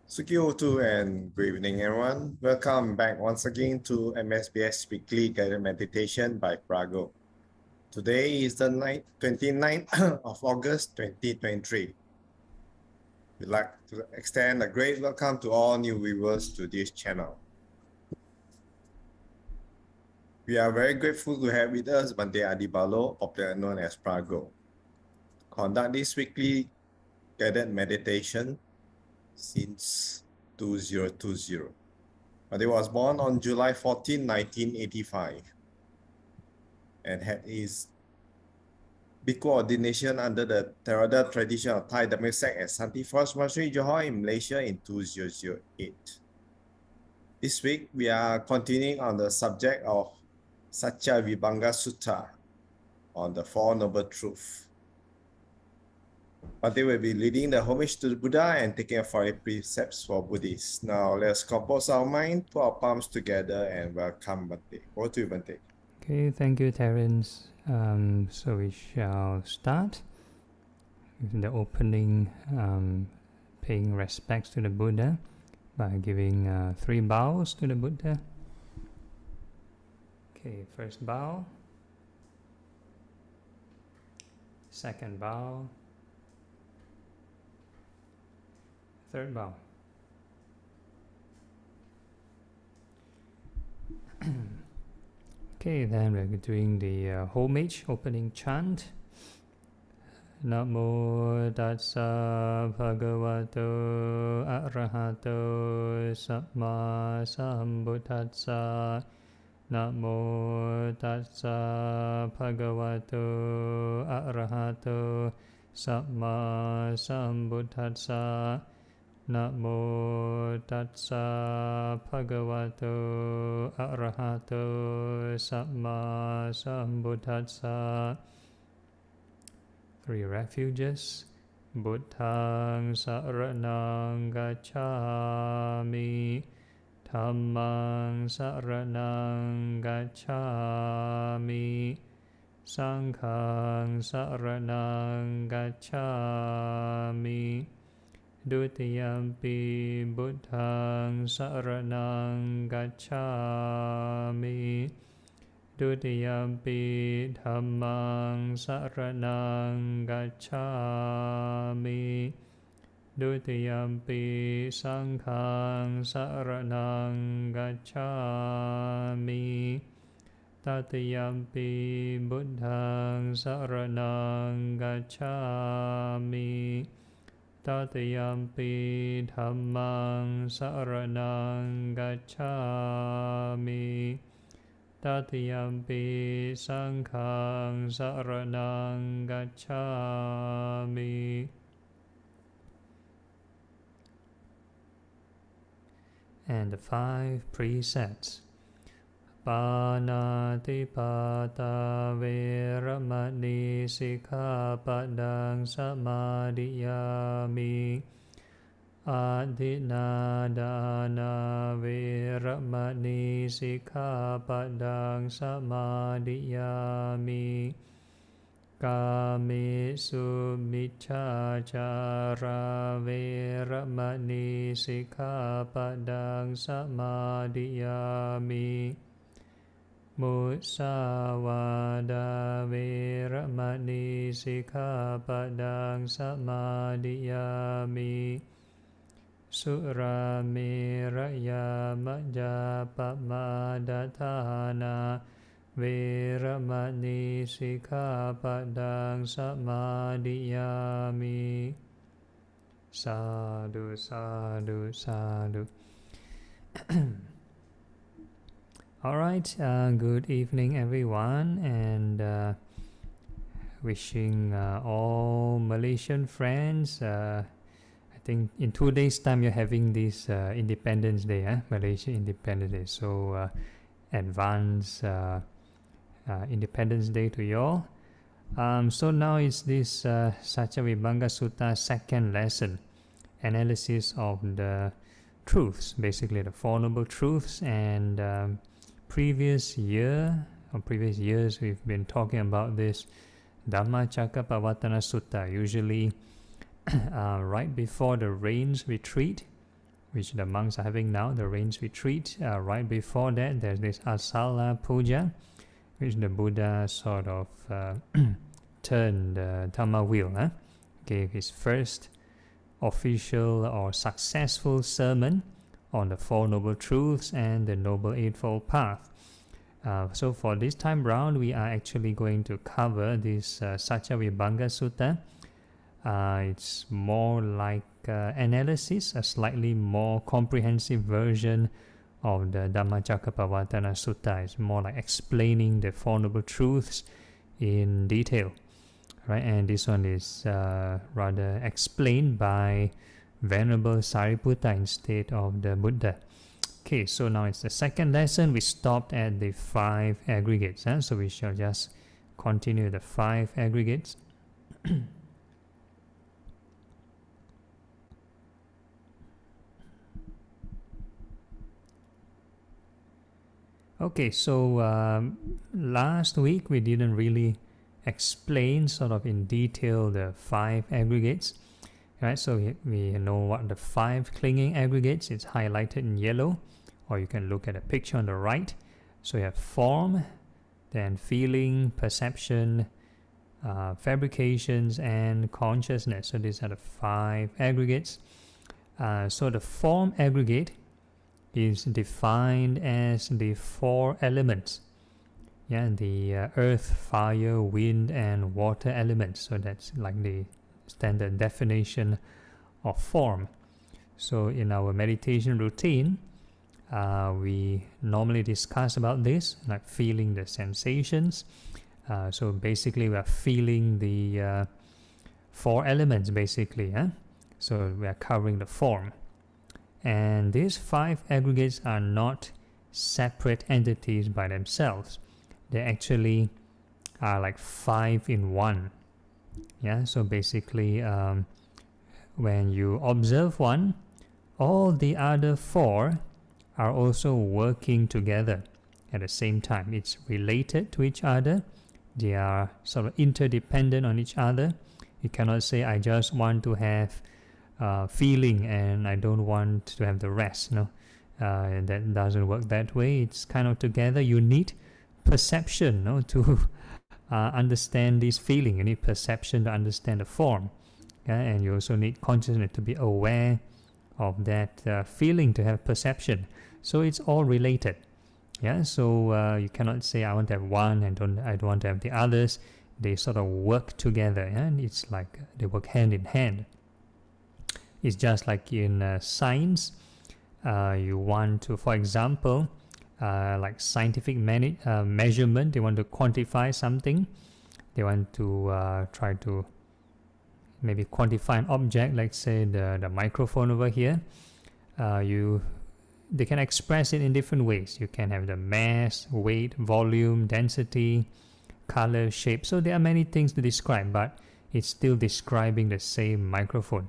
Sukyoto and good evening everyone. Welcome back once again to MSBS Weekly Guided Meditation by Phra Goh. Today is the 29th of August 2023. We'd like to extend a great welcome to all new viewers to this channel. We are very grateful to have with us 𝐵𝐻 Adhibalo, popularly known as Phra Goh, conduct this weekly guided meditation since 2020. But he was born on July 14, 1985 and had his bhikkhu ordination under the Theravada tradition of Thai Dhamma sect at Satipatthana Monastery, Johor in Malaysia in 2008. This week, we are continuing on the subject of Saccavibhanga Sutta on the Four Noble Truths. But they will be leading the homage to the Buddha and taking 40 precepts for Buddhists. Now, let's compose our mind, put our palms together, and welcome Bhante. Over to you, Bhante. Okay, thank you, Terence. So we shall start with the opening, paying respects to the Buddha by giving 3 bows to the Buddha. Okay, first bow, second bow, third bow. Okay, then we're doing the homage opening chant. Namo tassa bhagavato arahato samma sambuddhassa. Namo tassa bhagavato arahato samma sambuddhassa. Namo tassa bhagavato arahato samma sambuddhassa. 3 refuges. Buddhaṃ saraṇaṃ gacchāmi. Dhammaṃ saraṇaṃ gacchāmi. Saṅghaṃ saraṇaṃ gacchāmi. Dutiyampi Buddhaṃ saraṇaṃ gacchāmi. Dutiyampi Dhammaṃ saraṇaṃ gacchāmi. Dutiyampi Saṅghaṃ saraṇaṃ gacchāmi. Tatiyampi Buddhaṃ saraṇaṃ gacchāmi. Tatiyampi Dhammaṃ saraṇaṃ gacchāmi. Tatiyampi Saṅghaṃ saraṇaṃ gacchāmi. And the 5 precepts. Pāṇātipātā veramani sikkhapadang samadhiyāmi. Adhinādāna veramani sikkhapadang samadhiyāmi. Kāmesu micchācārā veramani sikkhapadang samadhiyāmi. Musāvādā veramani sikkhapadang samadhiyāmi. Surameraya majjapamadatthāna veramani sikkhapadang samadhiyāmi. Sadhu, sadhu, sadhu. All right, good evening everyone, and wishing all Malaysian friends, I think in 2 days time you're having this Independence Day, Malaysia Independence Day, so advance Independence Day to you all. So now it's this Saccavibhanga Sutta second lesson, analysis of the truths, basically the Four Noble Truths. And previous years we've been talking about this Dhammacakkappavattana Sutta, usually right before the rains retreat which the monks are having now, the rains retreat. Right before that, there's this Asala Puja, which the Buddha sort of turned the Dhamma wheel, gave his first official or successful sermon on the Four Noble Truths and the Noble Eightfold Path. So for this time round, we are actually going to cover this Saccavibhanga Sutta. It's more like analysis, a slightly more comprehensive version of the Dhammacakkappavattana Sutta. It's more like explaining the Four Noble Truths in detail, right? And this one is rather explained by Venerable Sariputta instead of the Buddha. Okay, so now it's the second lesson. We stopped at the 5 aggregates, so we shall just continue the 5 aggregates. Okay, so last week we didn't really explain sort of in detail the 5 aggregates, right? So we know what the 5 clinging aggregates, it's highlighted in yellow, or you can look at a picture on the right. So you have form, then feeling, perception, fabrications, and consciousness. So these are the 5 aggregates. So the form aggregate is defined as the 4 elements, the earth, fire, wind, and water elements. So that's like the standard definition of form. So in our meditation routine, we normally discuss about this, like feeling the sensations. So basically we are feeling the 4 elements basically. So we are covering the form. And these 5 aggregates are not separate entities by themselves. They actually are like 5 in 1. So basically when you observe one, all the other 4 are also working together at the same time. It's related to each other. They are sort of interdependent on each other. You cannot say, I just want to have feeling and I don't want to have the rest. And that doesn't work that way. It's kind of together. You need perception to understand this feeling. You need perception to understand the form, and you also need consciousness to be aware of that feeling, to have perception. So it's all related. So you cannot say I want to have one and I don't want to have the others. They sort of work together, and it's like they work hand in hand. It's just like in science. You want to, for example, like scientific measurement, they want to quantify something. They want to try to maybe quantify an object, like say the microphone over here. They can express it in different ways. You can have the mass, weight, volume, density, color, shape. So there are many things to describe, but it's still describing the same microphone.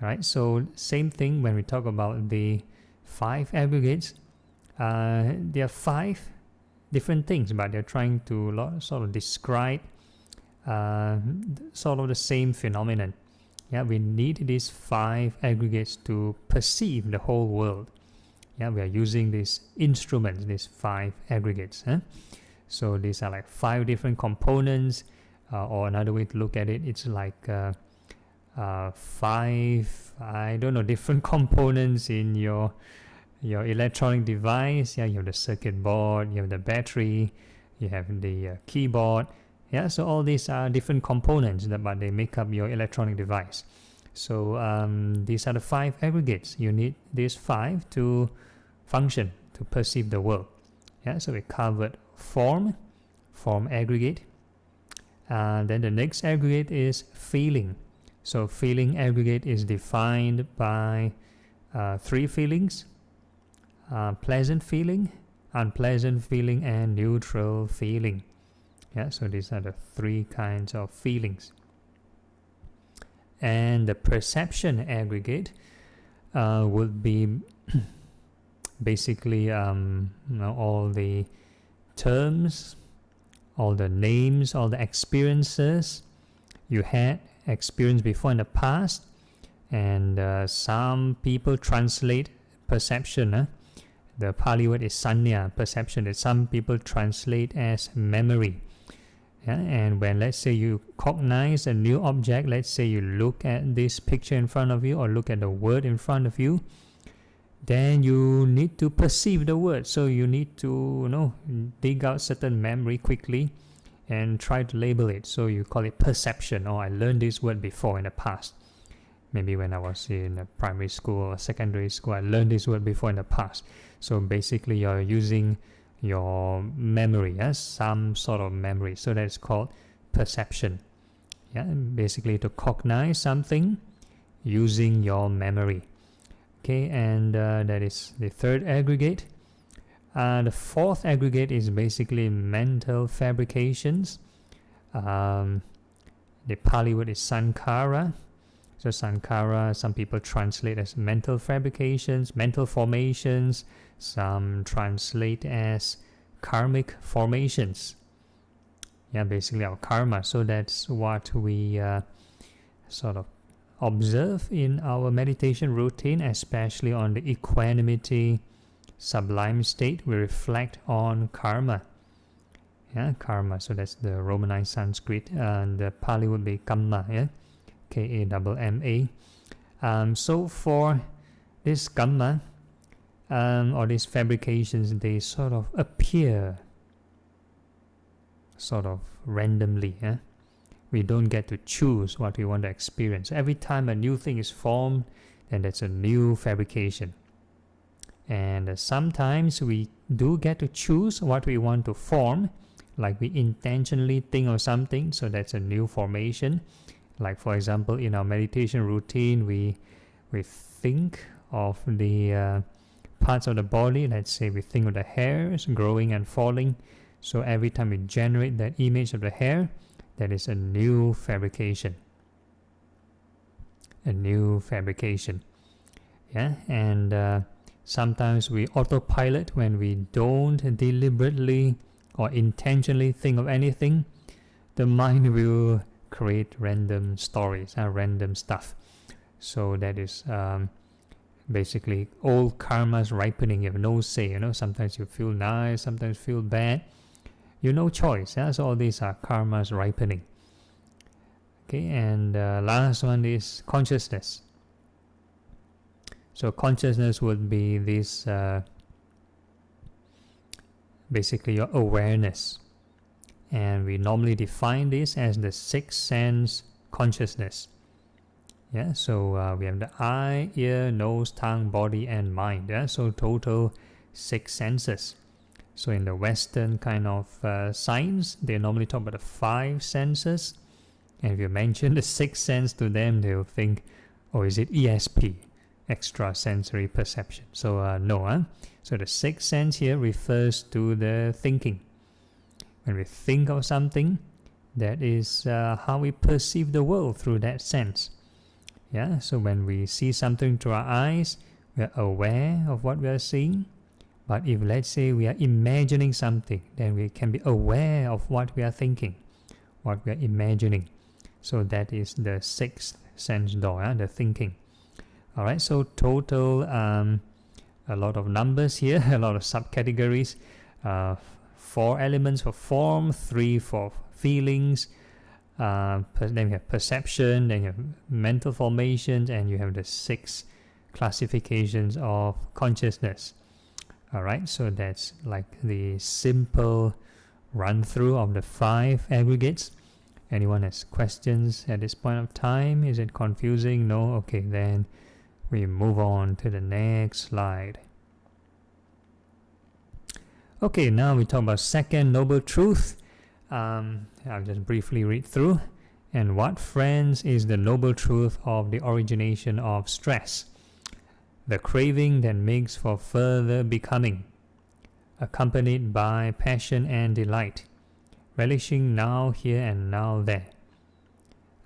Right? So same thing when we talk about the 5 aggregates. There are 5 different things, but they're trying to sort of describe sort of the same phenomenon. We need these 5 aggregates to perceive the whole world. We are using these instruments, these 5 aggregates. So these are like 5 different components, or another way to look at it, it's like 5, I don't know, different components in your electronic device. You have the circuit board, you have the battery, you have the keyboard. So all these are different components, but they make up your electronic device. So these are the 5 aggregates. You need these 5 to function, to perceive the world. So we covered form aggregate. Then the next aggregate is feeling. So feeling aggregate is defined by 3 feelings: pleasant feeling, unpleasant feeling, and neutral feeling. So these are the 3 kinds of feelings. And the perception aggregate would be basically all the terms, all the names, all the experiences you had experienced before in the past, And some people translate perception. The Pali word is sanya, perception, that some people translate as memory. Yeah? And when, let's say, you cognize a new object, let's say you look at this picture in front of you or look at the word in front of you, then you need to perceive the word. So you need to, dig out certain memory quickly and try to label it. So you call it perception. Oh, I learned this word before in the past. Maybe when I was in primary school or secondary school, I learned this word before in the past. So basically you're using your memory, some sort of memory. So that's called perception. Yeah, basically to cognize something using your memory. Okay, and that is the third aggregate. The fourth aggregate is basically mental fabrications. The Pali word is sankhara. So sankhara, some people translate as mental fabrications, mental formations. Some translate as karmic formations. Yeah, basically our karma. So that's what we sort of observe in our meditation routine, especially on the equanimity, sublime state. We reflect on karma. Yeah, karma. So that's the Romanized Sanskrit, and the Pali would be kamma. Yeah, Kamma. So for this kamma, or these fabrications, they sort of appear sort of randomly. Yeah? We don't get to choose what we want to experience. Every time a new thing is formed, then that's a new fabrication. And sometimes we do get to choose what we want to form, like we intentionally think of something, so that's a new formation. Like for example, in our meditation routine, we think of the parts of the body. Let's say we think of the hairs growing and falling. So every time we generate that image of the hair, that is a new fabrication. A new fabrication. Yeah, and sometimes we autopilot when we don't deliberately or intentionally think of anything. The mind will create random stories and random stuff. So that is basically old karma's ripening. You have no say. Sometimes you feel nice, sometimes feel bad. No choice. Yeah? So all these are karma's ripening. Okay, and last one is consciousness. So consciousness would be this, basically your awareness. And we normally define this as the sixth sense consciousness. Yeah, so we have the eye, ear, nose, tongue, body, and mind. Yeah, so total 6 senses. So in the Western kind of science, they normally talk about the 5 senses. And if you mention the 6th sense to them, they'll think, oh, is it ESP, extrasensory perception? So no. So the 6th sense here refers to the thinking. When we think of something, that is how we perceive the world through that sense. Yeah. So when we see something through our eyes, we are aware of what we are seeing. But if, let's say, we are imagining something, then we can be aware of what we are thinking, what we are imagining. So that is the 6th sense door, the thinking. All right, so total, a lot of numbers here, a lot of subcategories. 4 elements for form, 3 for feelings, then you have perception, then you have mental formations, and you have the 6 classifications of consciousness. Alright, so that's like the simple run through of the 5 aggregates. Anyone has questions at this point of time? Is it confusing? No? Okay, then we move on to the next slide. Okay, now we talk about second noble truth. I'll just briefly read through. And what, friends, is the noble truth of the origination of stress? The craving that makes for further becoming, accompanied by passion and delight, relishing now here and now there,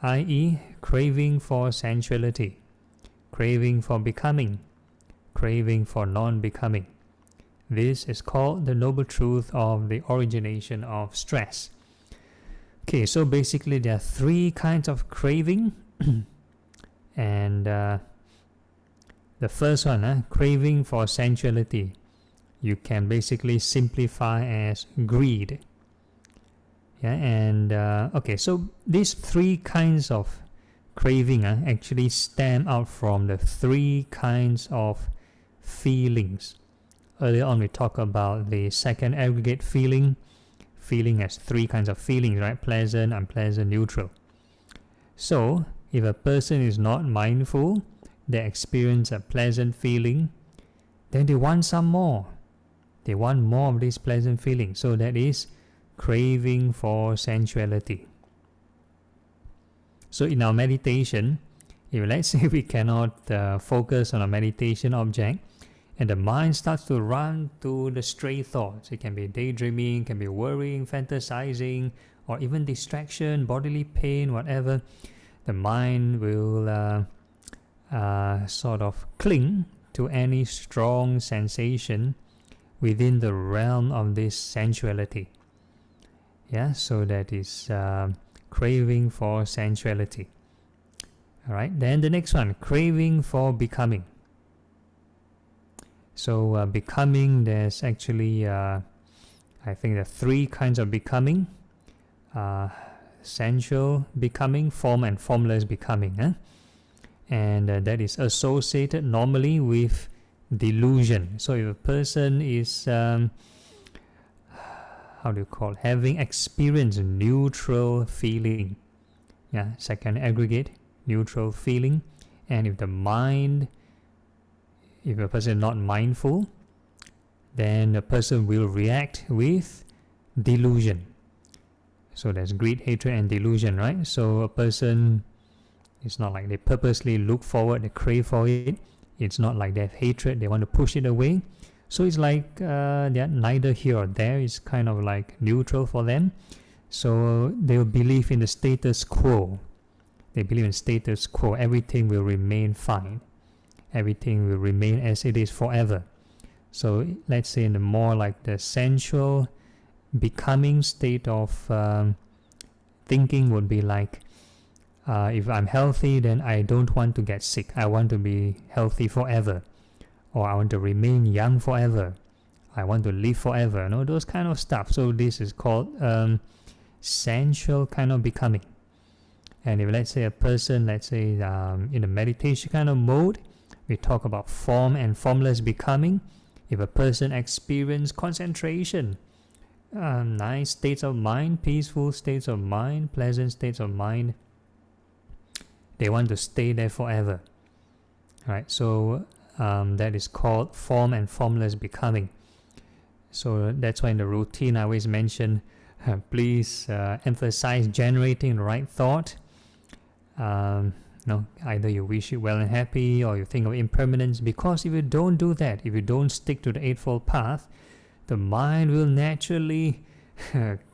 i.e., craving for sensuality, craving for becoming, craving for non-becoming. This is called the noble truth of the origination of stress. Okay, so basically there are 3 kinds of craving. And the first one, craving for sensuality, you can basically simplify as greed. Yeah, and okay, so these three kinds of craving actually stem out from the three kinds of feelings. Earlier on we talked about the second aggregate feeling as three kinds of feelings, right? Pleasant, unpleasant, neutral. So if a person is not mindful, they experience a pleasant feeling, then they want some more. They want more of this pleasant feeling. So that is craving for sensuality. So in our meditation, if let's say we cannot focus on a meditation object, and the mind starts to run to the stray thoughts, it can be daydreaming, can be worrying, fantasizing, or even distraction, bodily pain, whatever, the mind will sort of cling to any strong sensation within the realm of this sensuality. Yeah, so that is craving for sensuality. Alright, then the next one, craving for becoming. So becoming, there's actually I think there are three kinds of becoming. Sensual becoming, form and formless becoming, and that is associated normally with delusion. So if a person is how do you call it? Having experienced neutral feeling, yeah, second aggregate, neutral feeling, and if the mind, if a person is not mindful, then the person will react with delusion. So there's greed, hatred, and delusion, right? So a person, it's not like they purposely look forward, they crave for it. It's not like they have hatred, they want to push it away. So it's like they're neither here or there. It's kind of like neutral for them. So they will believe in the status quo. They believe in status quo. Everything will remain fine. Everything will remain as it is forever. So let's say in the more like the sensual becoming state of thinking would be like, if I'm healthy, then I don't want to get sick. I want to be healthy forever. Or I want to remain young forever. I want to live forever. You know, those kind of stuff. So this is called sensual kind of becoming. And if let's say a person, let's say in a meditation kind of mode, we talk about form and formless becoming. If a person experiences concentration, nice states of mind, peaceful states of mind, pleasant states of mind, they want to stay there forever. Right? So that is called form and formless becoming. So that's why in the routine I always mention, please emphasize generating the right thought. Either you wish it well and happy, or you think of impermanence, because if you don't do that, if you don't stick to the Eightfold Path, the mind will naturally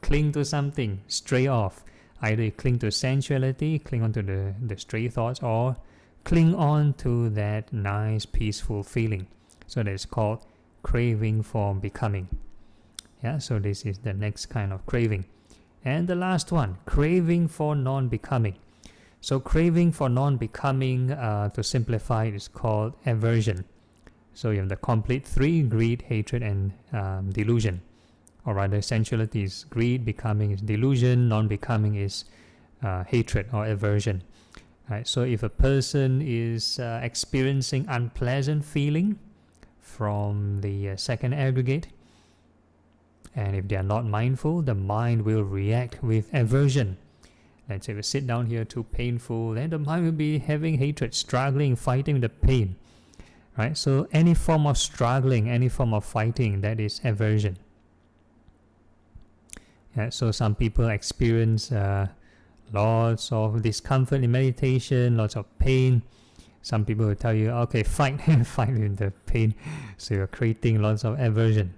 cling to something, stray off. Either you cling to sensuality, cling on to the stray thoughts, or cling on to that nice peaceful feeling. So that's called craving for becoming. Yeah, so this is the next kind of craving. And the last one, craving for non-becoming. So craving for non-becoming, to simplify, is called aversion. So you have the complete three: greed, hatred, and delusion. Or rather, sensuality is greed, becoming is delusion, non-becoming is hatred or aversion. Right, so if a person is experiencing unpleasant feeling from the second aggregate, and if they are not mindful, the mind will react with aversion. Let's say we sit down here too painful, then the mind will be having hatred, struggling, fighting the pain. Right, so any form of struggling, any form of fighting, that is aversion. Yeah, so some people experience lots of discomfort in meditation, lots of pain. Some people will tell you, okay, fight with the pain. So you're creating lots of aversion.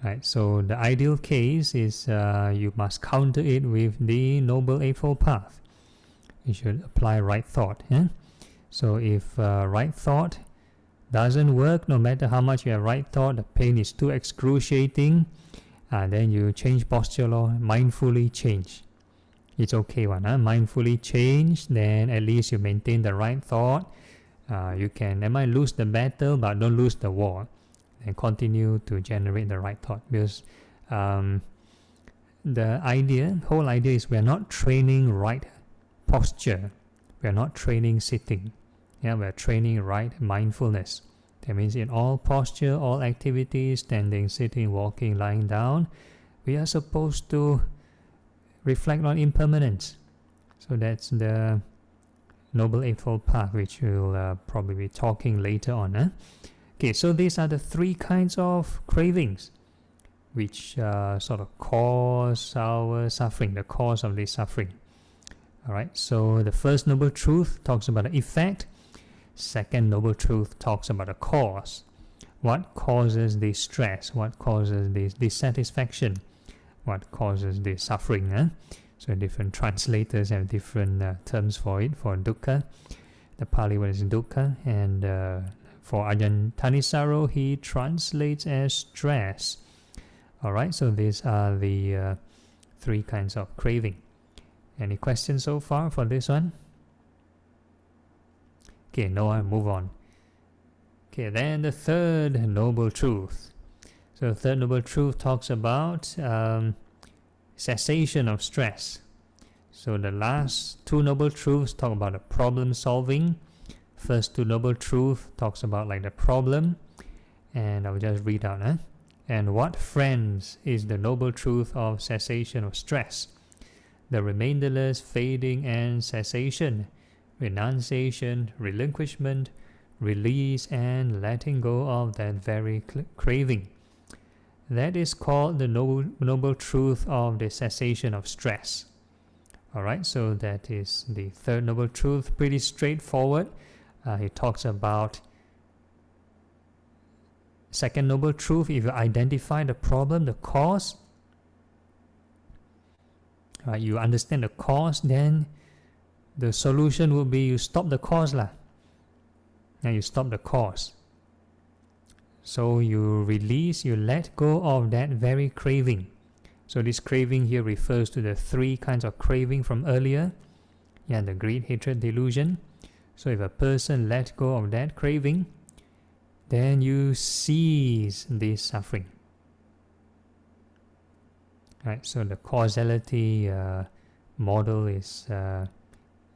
Right, so the ideal case is you must counter it with the Noble Eightfold Path. You should apply right thought. Yeah? So if right thought doesn't work, no matter how much you have right thought, the pain is too excruciating, then you change posture or mindfully change. It's okay one. Mindfully change, then at least you maintain the right thought. You can might lose the battle, but don't lose the war, and continue to generate the right thought. Because the whole idea is we are not training right posture. We are not training sitting. Yeah, we are training right mindfulness. That means in all posture, all activities, standing, sitting, walking, lying down, we are supposed to reflect on impermanence. So that's the Noble Eightfold Path, which we'll probably be talking later on. Okay, so these are the three kinds of cravings which sort of cause our suffering, the cause of this suffering. Alright, so the first Noble Truth talks about the effect. Second Noble Truth talks about the cause. What causes the stress? What causes the dissatisfaction? What causes the suffering? So different translators have different terms for it. For dukkha, the Pali word is dukkha, and for Ajahn Thanisaro, he translates as stress. Alright, so these are the three kinds of craving. Any questions so far for this one? Okay, no, I move on. Okay, then the third Noble Truth. So the third Noble Truth talks about cessation of stress. So the last two Noble Truths talk about the problem solving. First two Noble Truth talks about like the problem, and I'll just read out. And what, friends, is the Noble Truth of cessation of stress? The remainderless fading and cessation, renunciation, relinquishment, release, and letting go of that very craving. That is called the noble truth of the cessation of stress. Alright, so that is the third Noble Truth, pretty straightforward. He talks about second Noble Truth. If you identify the problem, the cause, you understand the cause, then the solution will be you stop the cause lah. Now you stop the cause. So you release, you let go of that very craving. So this craving here refers to the three kinds of craving from earlier. Yeah, the greed, hatred, delusion. So if a person let go of that craving, then you cease this suffering. Right, so the causality model is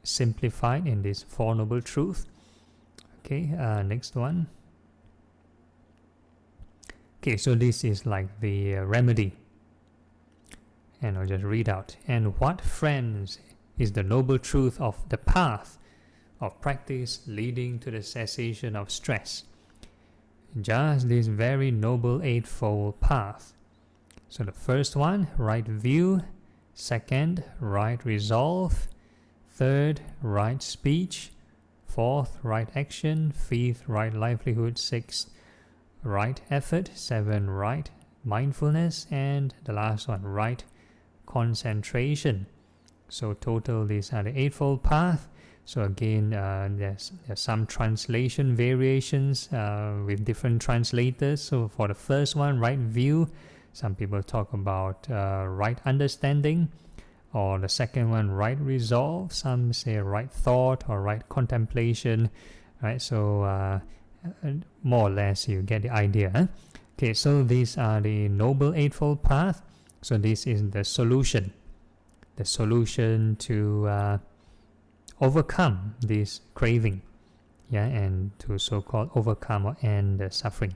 simplified in this Four Noble Truth. Okay, next one. Okay, so this is like the remedy. And I'll just read out. And what, friends, is the noble truth of the path of practice leading to the cessation of stress? Just this very noble eightfold path. So the first one, right view. Second, right resolve. Third, right speech. Fourth, right action. Fifth, right livelihood. Sixth, right effort. Seven, right mindfulness. And the last one, right concentration. So total, these are the eightfold path. So again, there's some translation variations with different translators. So for the first one, right view, some people talk about right understanding, or the second one, right resolve. Some say right thought or right contemplation. Right, so more or less you get the idea. Okay, so these are the Noble Eightfold Path. So this is the solution to overcome this craving, yeah, and to so-called overcome or end the suffering.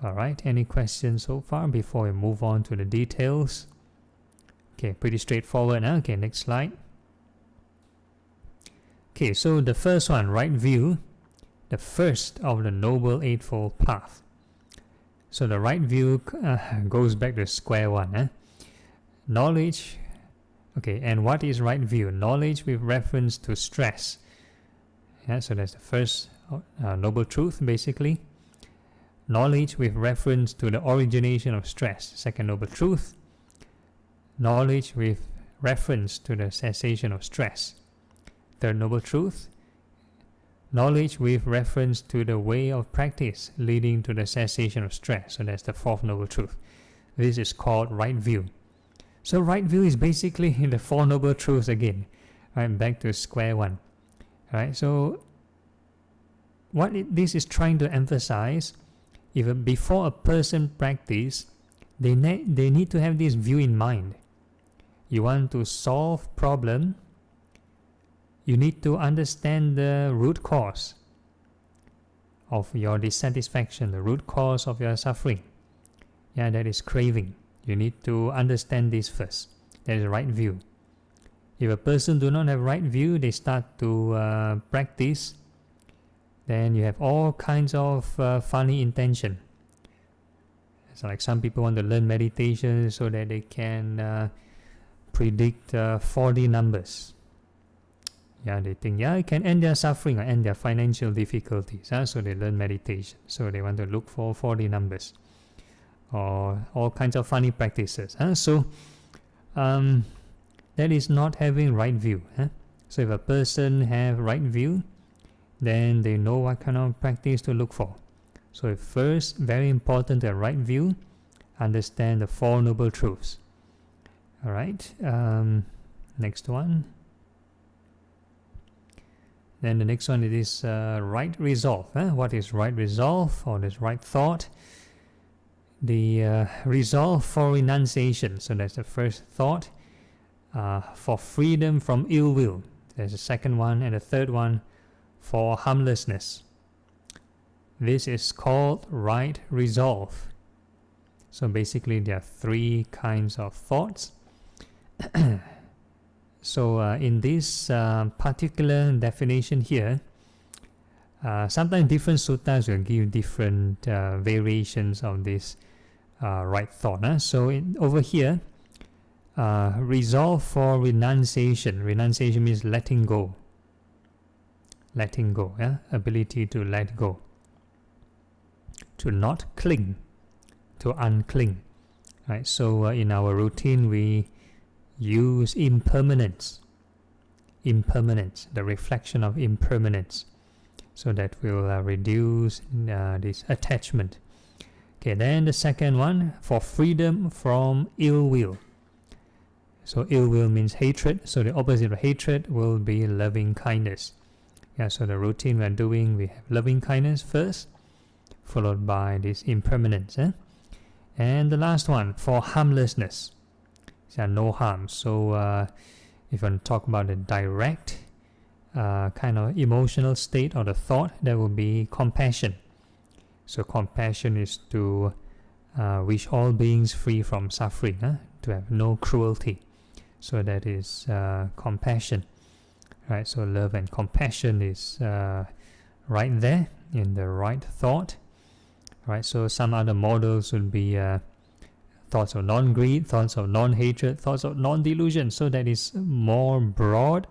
All right, any questions so far before we move on to the details? Okay, pretty straightforward. Okay, next slide. Okay, so the first one, right view, the first of the Noble Eightfold Path. So the right view goes back to square one. Knowledge. Okay, and what is right view? Knowledge with reference to stress. Yeah, so that's the first noble truth, basically. Knowledge with reference to the origination of stress. Second noble truth. Knowledge with reference to the cessation of stress. Third noble truth. Knowledge with reference to the way of practice leading to the cessation of stress. So that's the fourth noble truth. This is called right view. So right view is basically the Four Noble Truths again, right? Back to square one, right? So what this is trying to emphasize, before a person practice, they need to have this view in mind. You want to solve problem, you need to understand the root cause of your dissatisfaction, the root cause of your suffering. Yeah, that is craving. You need to understand this first. That is right view. If a person do not have right view, they start to practice, then you have all kinds of funny intention. So like some people want to learn meditation so that they can predict 4D numbers. Yeah, they think, yeah, it can end their suffering or end their financial difficulties. So they learn meditation. So they want to look for 4D numbers or all kinds of funny practices. So that is not having right view. So if a person have right view, then they know what kind of practice to look for. So first, very important to have right view, understand the Four Noble Truths. All right, next one. Then the next one is right resolve. What is right resolve or this right thought? The resolve for renunciation. So that's the first thought. For freedom from ill will. There's the second one, and the third one for harmlessness. This is called right resolve. So basically there are three kinds of thoughts. So in this particular definition here, sometimes different suttas will give different variations of this right thought. So over here, resolve for renunciation. Renunciation means letting go. Letting go, ability to let go. To not cling, to uncling. Right. So in our routine we use impermanence, the reflection of impermanence, so that will reduce this attachment. Okay, then the second one, for freedom from ill will. So ill will means hatred, so the opposite of hatred will be loving kindness. Yeah, so the routine we're doing, we have loving kindness first, followed by this impermanence. And the last one, for harmlessness. No harm. So if you want to talk about the direct kind of emotional state or the thought, that will be compassion. So compassion is to wish all beings free from suffering, to have no cruelty. So that is compassion. Right. So love and compassion is right there in the right thought. Right. So some other models would be thoughts of non-greed, thoughts of non-hatred, thoughts of non-delusion. So that is more broad.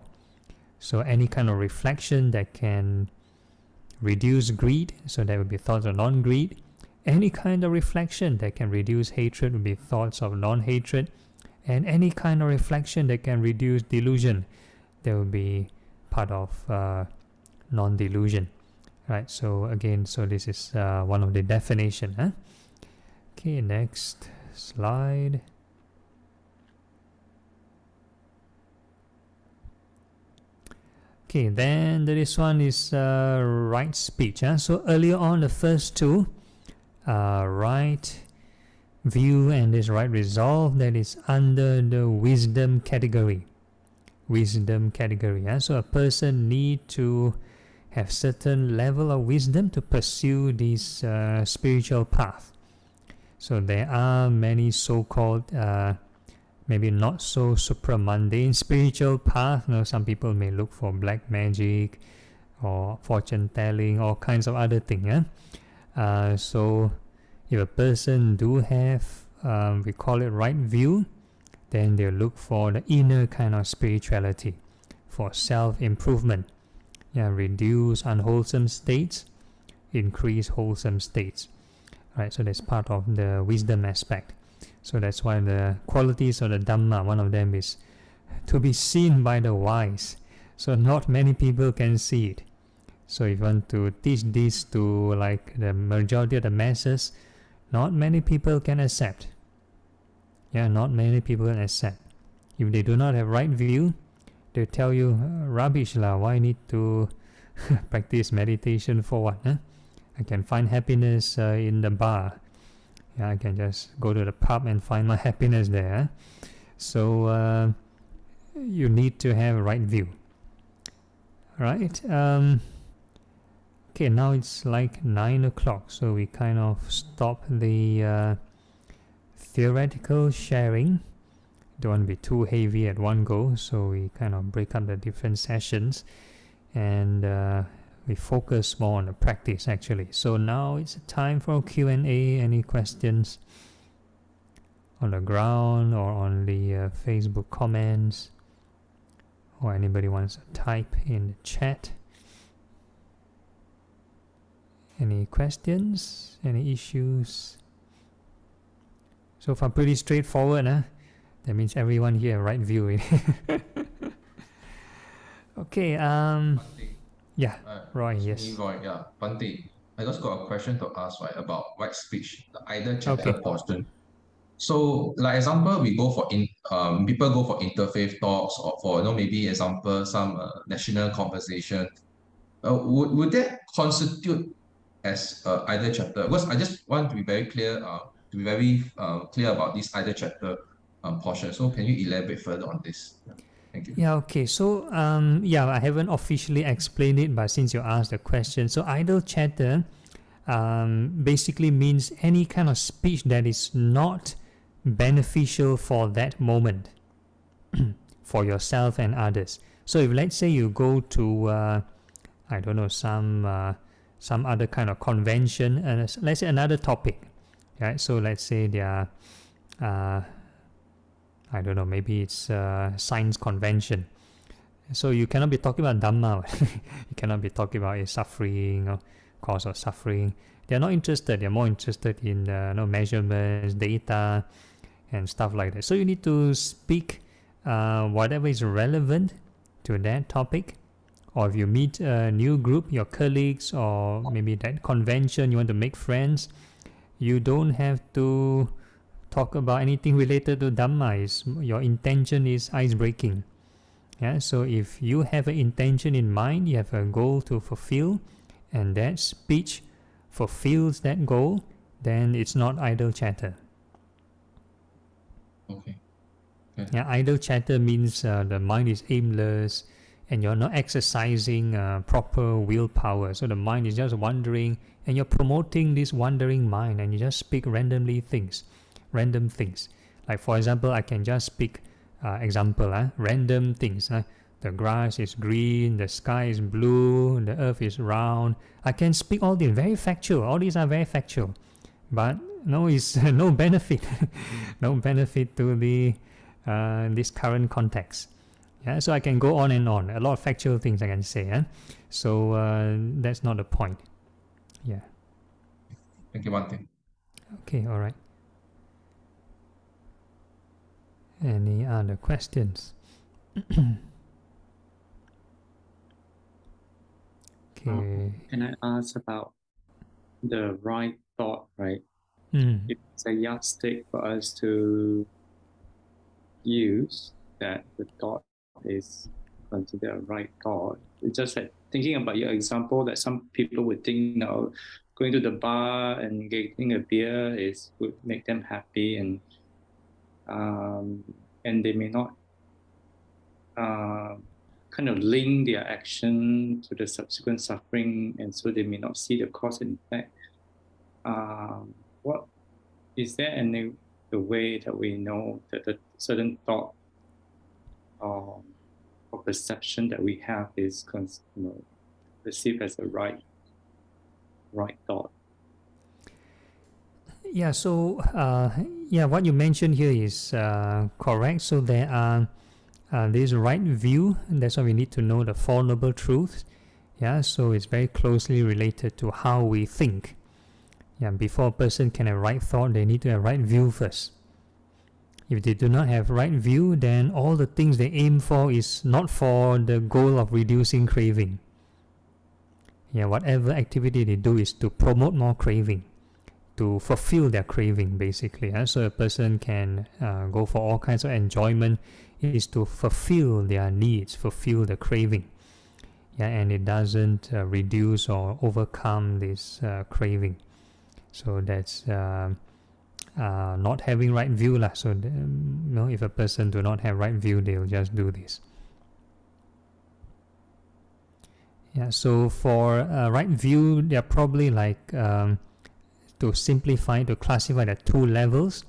So any kind of reflection that can reduce greed, so that would be thoughts of non-greed. Any kind of reflection that can reduce hatred would be thoughts of non-hatred. And any kind of reflection that can reduce delusion, that would be part of non-delusion. Right, so again, so this is one of the definition. Okay, next slide. Okay, then this one is right speech. So earlier on, the first two, right view and this right resolve, that is under the wisdom category. Wisdom category. So a person need to have certain level of wisdom to pursue this spiritual path. So there are many so-called maybe not so supramundane spiritual path. Some people may look for black magic or fortune telling, all kinds of other things. So if a person do have we call it right view, then they look for the inner kind of spirituality, for self-improvement. Reduce unwholesome states, increase wholesome states. Right, so that's part of the wisdom aspect. So that's why the qualities of the Dhamma, one of them is to be seen by the wise. So not many people can see it. So if you want to teach this to like the majority of the masses, not many people can accept. Yeah, not many people accept. If they do not have right view, they tell you, rubbish lah, why need to practice meditation for what? Huh? I can find happiness in the bar. Yeah, I can just go to the pub and find my happiness there. So you need to have right view. Right? Okay, now it's like 9 o'clock, so we kind of stop the theoretical sharing. Don't want to be too heavy at one go, so we kind of break up the different sessions, and we focus more on the practice actually. So now it's time for Q&A. Any questions on the ground or on the Facebook comments, or anybody wants to type in the chat? Any questions? Any issues? So far pretty straightforward, huh? That means everyone here have right view. Okay, yeah, Roy, yes. Roy, yeah, Bante, I just got a question to ask, right, about right speech, the idle chatter portion. So, like example, we go for people go for interfaith talks, or for maybe example some national conversation. Would that constitute as idle chatter? Because I just want to be very clear, clear about this idle chatter portion. So, can you elaborate further on this? Thank you. Yeah, okay. So, yeah, I haven't officially explained it, but since you asked the question, so idle chatter basically means any kind of speech that is not beneficial for that moment for yourself and others. So if let's say you go to I don't know, some other kind of convention, and let's say another topic, right? So let's say there are I don't know, maybe it's science convention. So you cannot be talking about Dhamma. You cannot be talking about suffering or cause of suffering. They're not interested. They're more interested in measurements, data, and stuff like that. So you need to speak whatever is relevant to that topic. Or if you meet a new group, your colleagues, or maybe that convention, you want to make friends, you don't have to talk about anything related to Dhamma. Your intention is ice-breaking. Yeah, so if you have an intention in mind, you have a goal to fulfill, and that speech fulfills that goal, then it's not idle chatter. Okay. Yeah, idle chatter means the mind is aimless, and you're not exercising proper willpower. So the mind is just wandering, and you're promoting this wandering mind, and you just speak random things. Like for example, I can just speak random things. The grass is green, the sky is blue, the earth is round. I can speak all these, very factual. All these are very factual, but it's no benefit, no benefit to the this current context. Yeah, so I can go on and on. A lot of factual things I can say. So that's not the point. Yeah. Thank you, Bante. Okay, all right. Any other questions? Okay. Can I ask about the right thought, right? It's a yardstick for us to use that the thought is considered a right thought. It's just that thinking about your example, that some people would think, going to the bar and getting a beer would make them happy, and they may not kind of link their action to the subsequent suffering, and so they may not see the cause and effect. What is there any the way that we know that a certain thought or perception that we have is perceived as a right thought? Yeah, so what you mentioned here is correct. So there are this right view. That's why we need to know the Four Noble Truths. Yeah, so it's very closely related to how we think. Yeah, before a person can have right thought, they need to have right view first. If they do not have right view, then all the things they aim for is not for the goal of reducing craving. Yeah, whatever activity they do is to promote more craving, to fulfill their craving, basically. So a person can go for all kinds of enjoyment. It is to fulfill their needs, fulfill the craving. And it doesn't reduce or overcome this craving. So that's not having right view lah. So if a person do not have right view, they will just do this. So for right view, they are probably like, to simplify, to classify the two levels.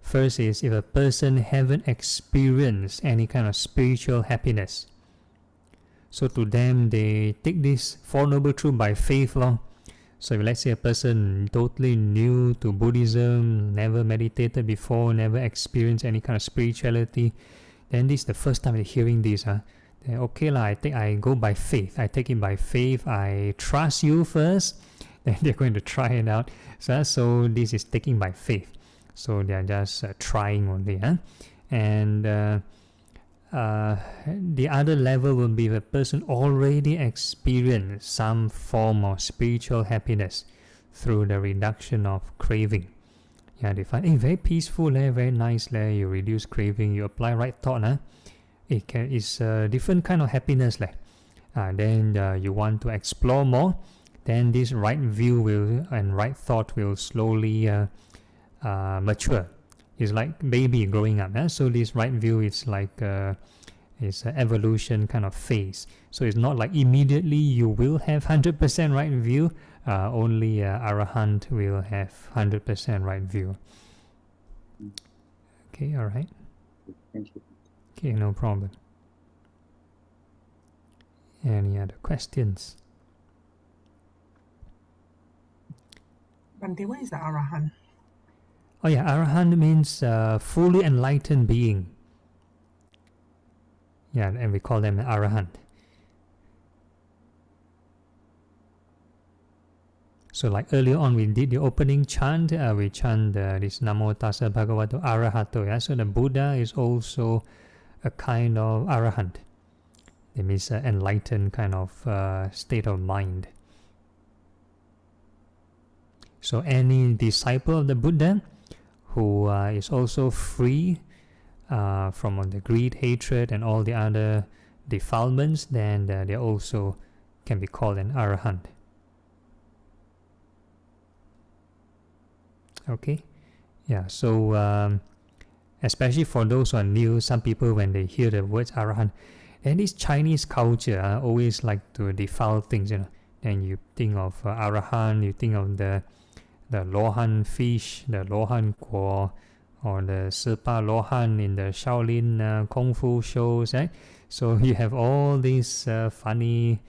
First is if a person haven't experienced any kind of spiritual happiness. So to them, they take this Four Noble Truths by faith. So if let's say a person totally new to Buddhism, never meditated before, never experienced any kind of spirituality, then this is the first time they're hearing this. Then okay lah, I go by faith. I take it by faith. I trust you first. Then they're going to try it out. So this is taking by faith. So they are just trying only. And the other level will be if a person already experienced some form of spiritual happiness through the reduction of craving. They find very peaceful, very nice. You reduce craving, you apply right thought. It's a different kind of happiness. Then you want to explore more. Then this right view and right thought will slowly mature. It's like baby growing up. So this right view is like it's an evolution kind of phase. So it's not like immediately you will have 100% right view. Only Arahant will have 100% right view. Okay, all right. Thank you. Okay, no problem. Any other questions? Bhante, what is the Arahant? Arahant means fully enlightened being. And we call them Arahant. So like earlier on we did the opening chant, we chant this Namo Tassa Bhagavato Arahato. So the Buddha is also a kind of Arahant. It means an enlightened kind of state of mind. So any disciple of the Buddha who is also free from the greed, hatred, and all the other defilements, then they also can be called an Arahant. Okay, so especially for those who are new, some people when they hear the words Arahant, and this Chinese culture always like to defile things, Then you think of Arahant, you think of the Lohan fish, the Lohan Guo, or the Sipa Lohan in the Shaolin Kung Fu shows, right? So you have all these funny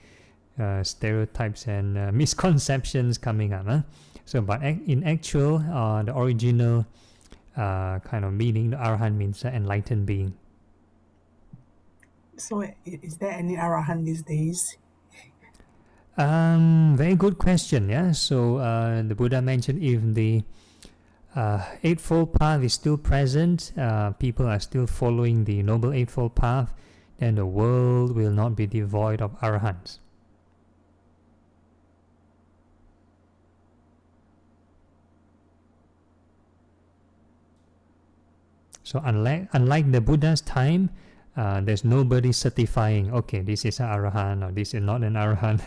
stereotypes and misconceptions coming up. So, but in actual, the original kind of meaning, the Arahant means enlightened being. So, is there any Arahant these days? Very good question. So the Buddha mentioned if the Eightfold Path is still present, people are still following the Noble Eightfold Path, then the world will not be devoid of Arahants. So unlike the Buddha's time, there's nobody certifying, okay, this is an Arahant or this is not an Arahant.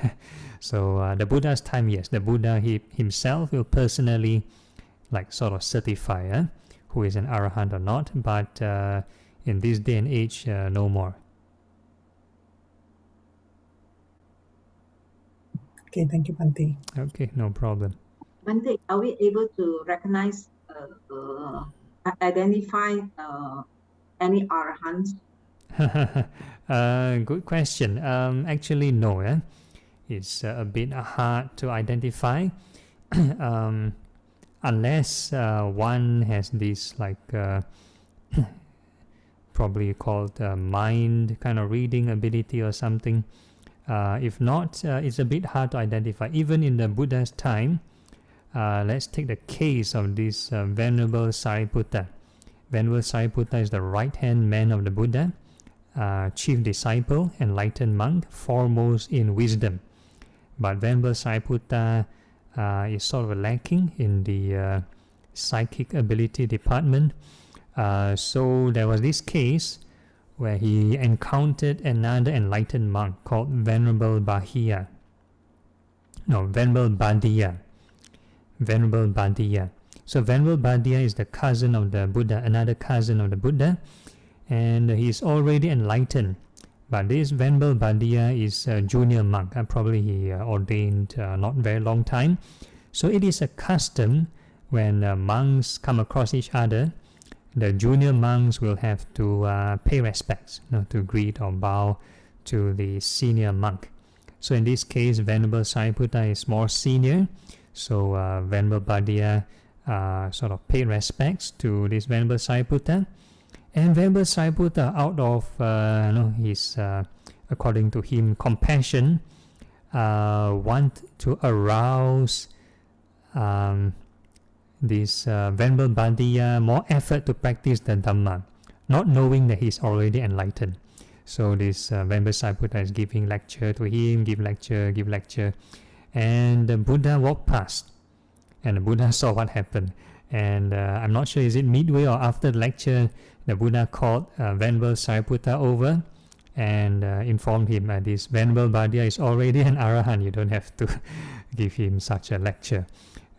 So the Buddha's time, yes, the Buddha himself will personally sort of certify who is an Arahant or not, but in this day and age, no more. Okay, thank you, Bhante. Okay, no problem. Bhante, are we able to recognize, identify any Arahants? Good question. Actually, no. It's a bit hard to identify unless one has this probably called mind kind of reading ability or something. If not, it's a bit hard to identify. Even in the Buddha's time, let's take the case of this Venerable Sariputta. Venerable Sariputta is the right-hand man of the Buddha, chief disciple, enlightened monk, foremost in wisdom. But Venerable Sariputta is sort of lacking in the psychic ability department. So there was this case where he encountered another enlightened monk called Venerable Badia. Venerable Badia. So Venerable Badia is the cousin of the Buddha, another cousin of the Buddha, and he is already enlightened. But this Venerable Badia is a junior monk. Probably he ordained not very long time. So it is a custom when monks come across each other, the junior monks will have to pay respects, to greet or bow to the senior monk. So in this case, Venerable Sariputta is more senior. So Venerable Badia sort of paid respects to this Venerable Sariputta. And Venerable Sariputta, out of his, according to him, compassion, want to arouse this Venerable Badia more effort to practice the Dhamma, not knowing that he's already enlightened. So this Venerable Sariputta is giving lecture to him, give lecture, and the Buddha walked past, and the Buddha saw what happened. And I'm not sure, is it midway or after the lecture, the Buddha called Venerable Sariputta over and informed him that this Venerable Badia is already an Arahant. You don't have to give him such a lecture.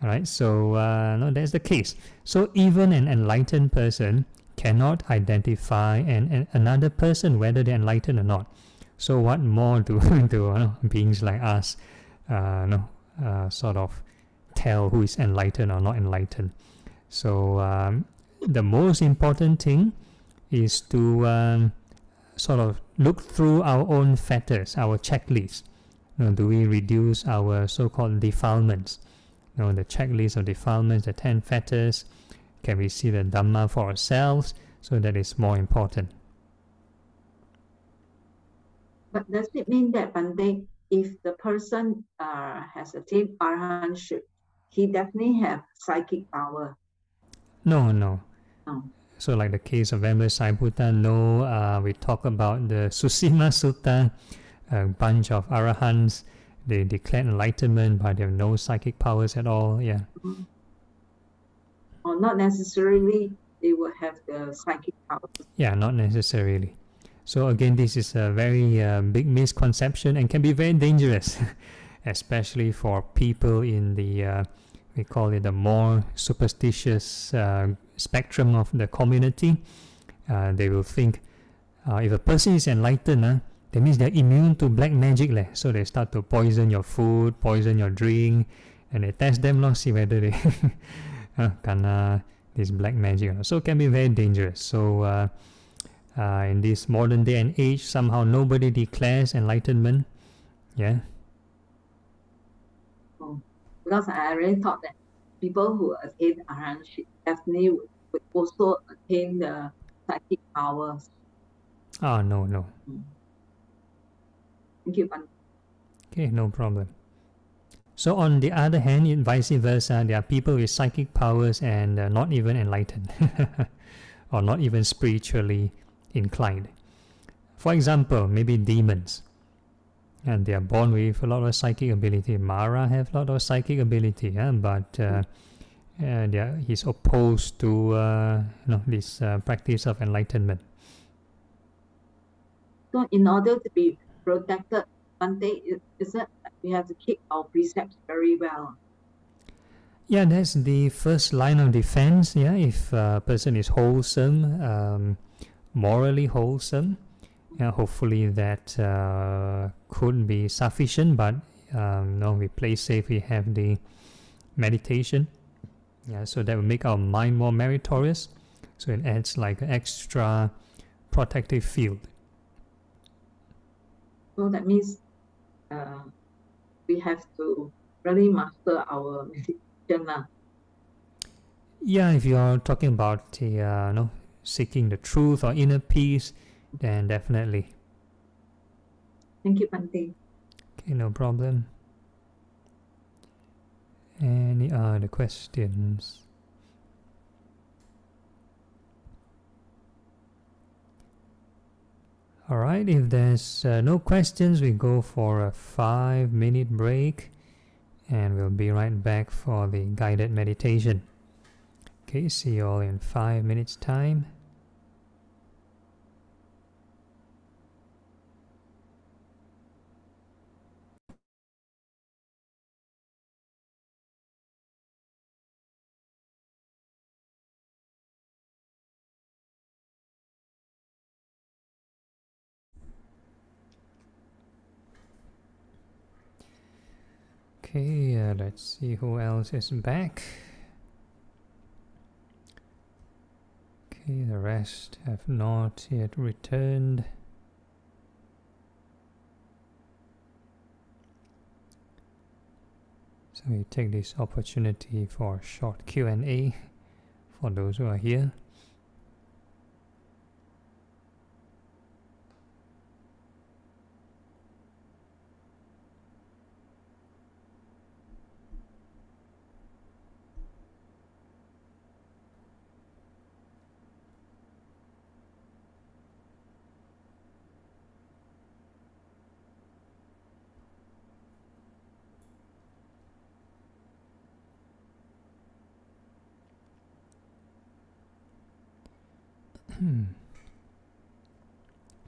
Alright, so no, that's the case. So even an enlightened person cannot identify another person whether they're enlightened or not. So what more do beings like us sort of tell who is enlightened or not enlightened? So the most important thing is to sort of look through our own fetters, our checklist. Do we reduce our so-called defilements? The checklist of defilements, the 10 fetters. Can we see the Dhamma for ourselves? So that is more important. But does it mean that, Bhante, if the person has attained arahantship, he definitely have psychic power? No. So like the case of Venerable Sariputta, we talk about the Susima Sutta, a bunch of arahants. They declared enlightenment, but they have no psychic powers at all. Yeah. Or not necessarily they will have the psychic powers. Yeah, not necessarily. So again, this is a very big misconception and can be very dangerous, especially for people in the, we call it the more superstitious spectrum of the community. They will think if a person is enlightened, that means they're immune to black magic. So they start to poison your food, poison your drink, and they test them, see whether they kena this black magic. So it can be very dangerous. So in this modern day and age, somehow nobody declares enlightenment. Yeah. Because I really thought that people who attain arahantship definitely would also attain the psychic powers. No. Thank you, Bhante. Okay, no problem. So on the other hand, vice versa, there are people with psychic powers and not even enlightened or not even spiritually inclined. For example, maybe demons, and they are born with a lot of psychic ability. Mara have a lot of psychic ability, but he's opposed to this practice of enlightenment. So in order to be protected, Bhante, is that we have to keep our precepts very well? Yeah, that's the first line of defense. Yeah, if a person is wholesome, morally wholesome, hopefully that could be sufficient. But we play safe. We have the meditation. Yeah, so that will make our mind more meritorious. So it adds like an extra protective field. So that means we have to really master our meditation. Yeah, if you are talking about the seeking the truth or inner peace, then definitely. Thank you, Bhante. Okay, no problem. Any other questions? Alright, if there's no questions, we go for a 5-minute break and we'll be right back for the guided meditation. Okay, see you all in 5 minutes time. Okay, let's see who else is back. Okay, the rest have not yet returned. So we take this opportunity for a short Q&A for those who are here.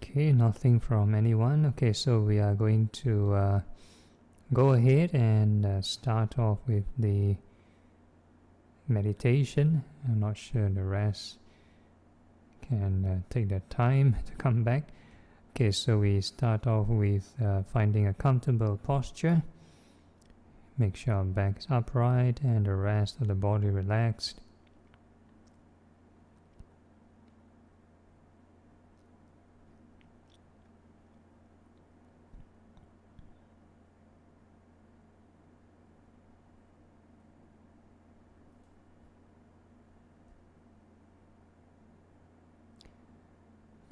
Okay, nothing from anyone. Okay, so we are going to go ahead and start off with the meditation. I'm not sure the rest can take their time to come back. Okay, so we start off with finding a comfortable posture. Make sure our back is upright and the rest of the body relaxed.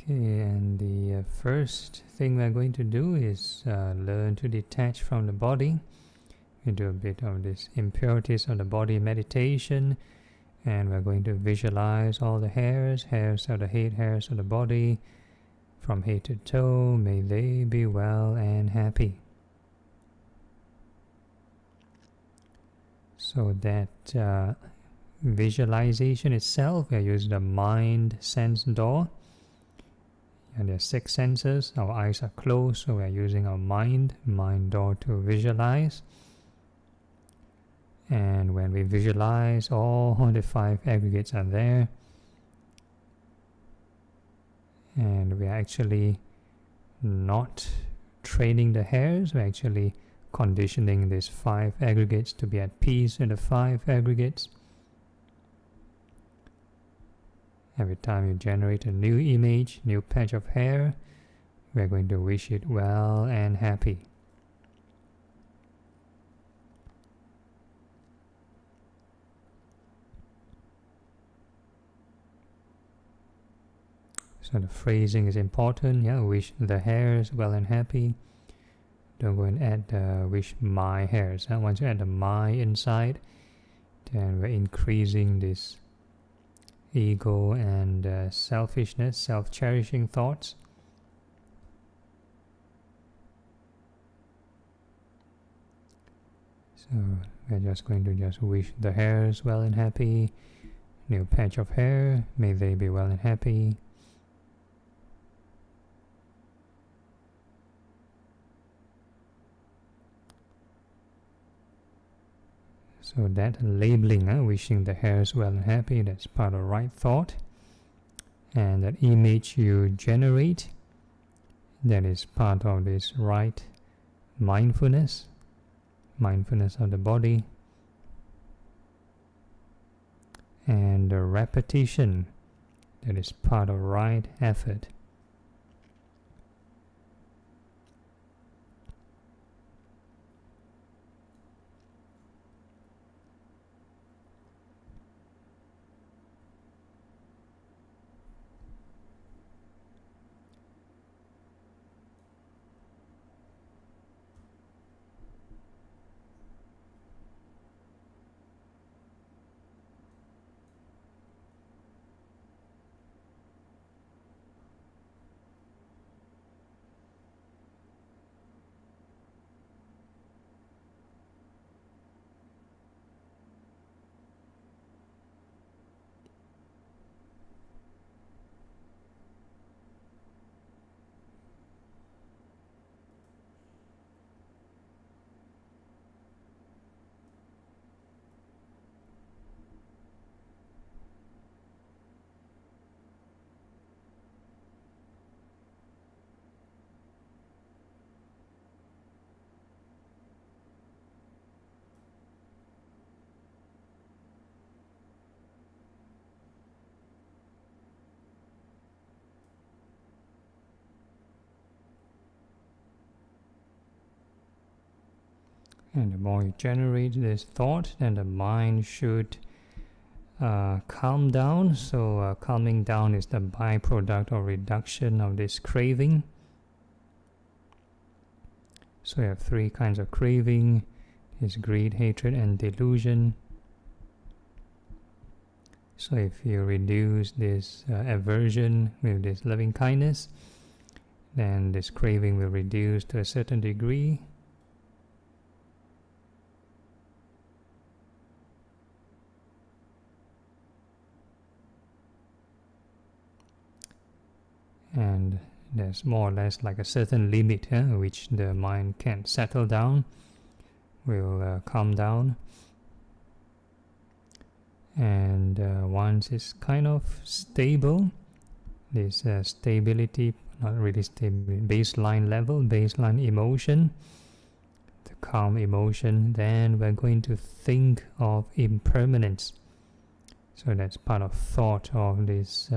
Okay, and the first thing we're going to do is learn to detach from the body. We do a bit of this impurities of the body meditation, and we're going to visualize all the hairs of the head, hairs of the body, from head to toe. May they be well and happy. So that visualization itself, we are using the mind sense door. And there are 6 senses. Our eyes are closed, so we are using our mind door to visualize. And when we visualize, all the 5 aggregates are there. And we are actually not training the hairs, we're actually conditioning these 5 aggregates to be at peace with the 5 aggregates. Every time you generate a new image, new patch of hair, we are going to wish it well and happy. So the phrasing is important. Yeah, wish the hairs well and happy. Don't go and add wish my hairs. Once you add the my inside, then we're increasing this ego and selfishness, self-cherishing thoughts. So we're just going to wish the hairs well and happy. New patch of hair, may they be well and happy. So that labeling, wishing the hairs well and happy, that's part of right thought. And that image you generate, that is part of this right mindfulness, mindfulness of the body. And the repetition, that is part of right effort. And the more you generate this thought, then the mind should calm down. So calming down is the byproduct or reduction of this craving. So we have three kinds of craving: is greed, hatred, and delusion. So if you reduce this aversion with this loving kindness, then this craving will reduce to a certain degree. And there's more or less like a certain limit which the mind can settle down, will calm down. And once it's kind of stable, this stability, not really stable, baseline level, baseline emotion, the calm emotion, then we're going to think of impermanence. So that's part of thought of this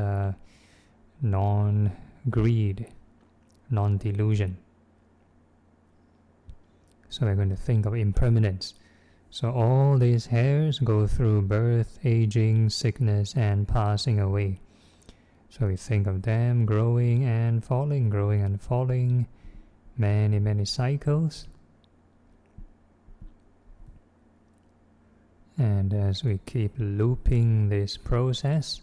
non-greed, non-delusion. So we're going to think of impermanence. So all these hairs go through birth, aging, sickness, and passing away. So we think of them growing and falling, many, many cycles. And as we keep looping this process,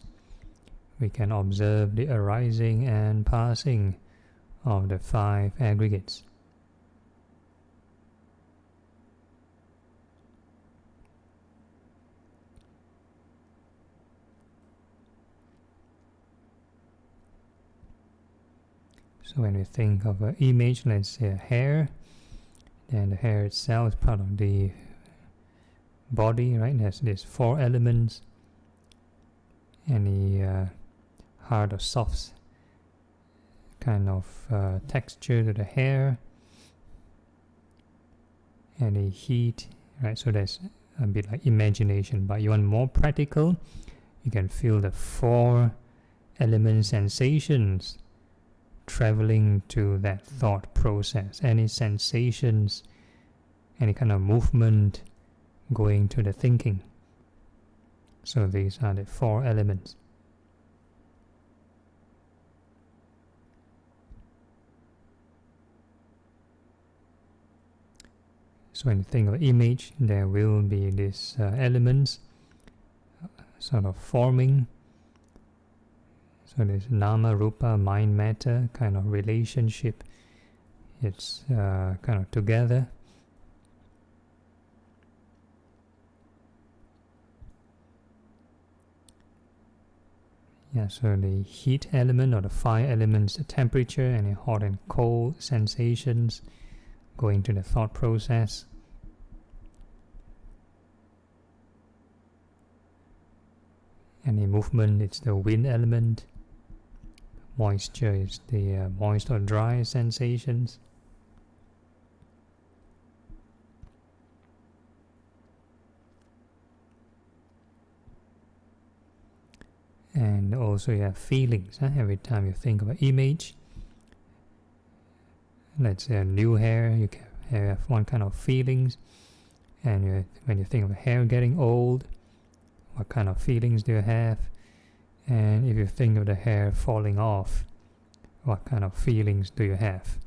we can observe the arising and passing of the five aggregates. So when we think of an image, let's say a hair, then the hair itself is part of the body, right? It has these four elements. Any hard or soft kind of texture to the hair, any heat, right? So that's a bit like imagination, but you want more practical, you can feel the four element sensations traveling to that thought process. Any sensations, any kind of movement going to the thinking. So these are the four elements. So when you think of image, there will be these elements sort of forming. So this nama, rupa, mind, matter kind of relationship. It's kind of together. Yeah, so the heat element or the fire elements, the temperature, any hot and cold sensations going to the thought process. Any movement, it's the wind element. Moisture is the moist or dry sensations. And also you have feelings. Every time you think of an image, let's say a new hair, you can have one kind of feelings. And when you think of hair getting old, what kind of feelings do you have? And if you think of the hair falling off, what kind of feelings do you have?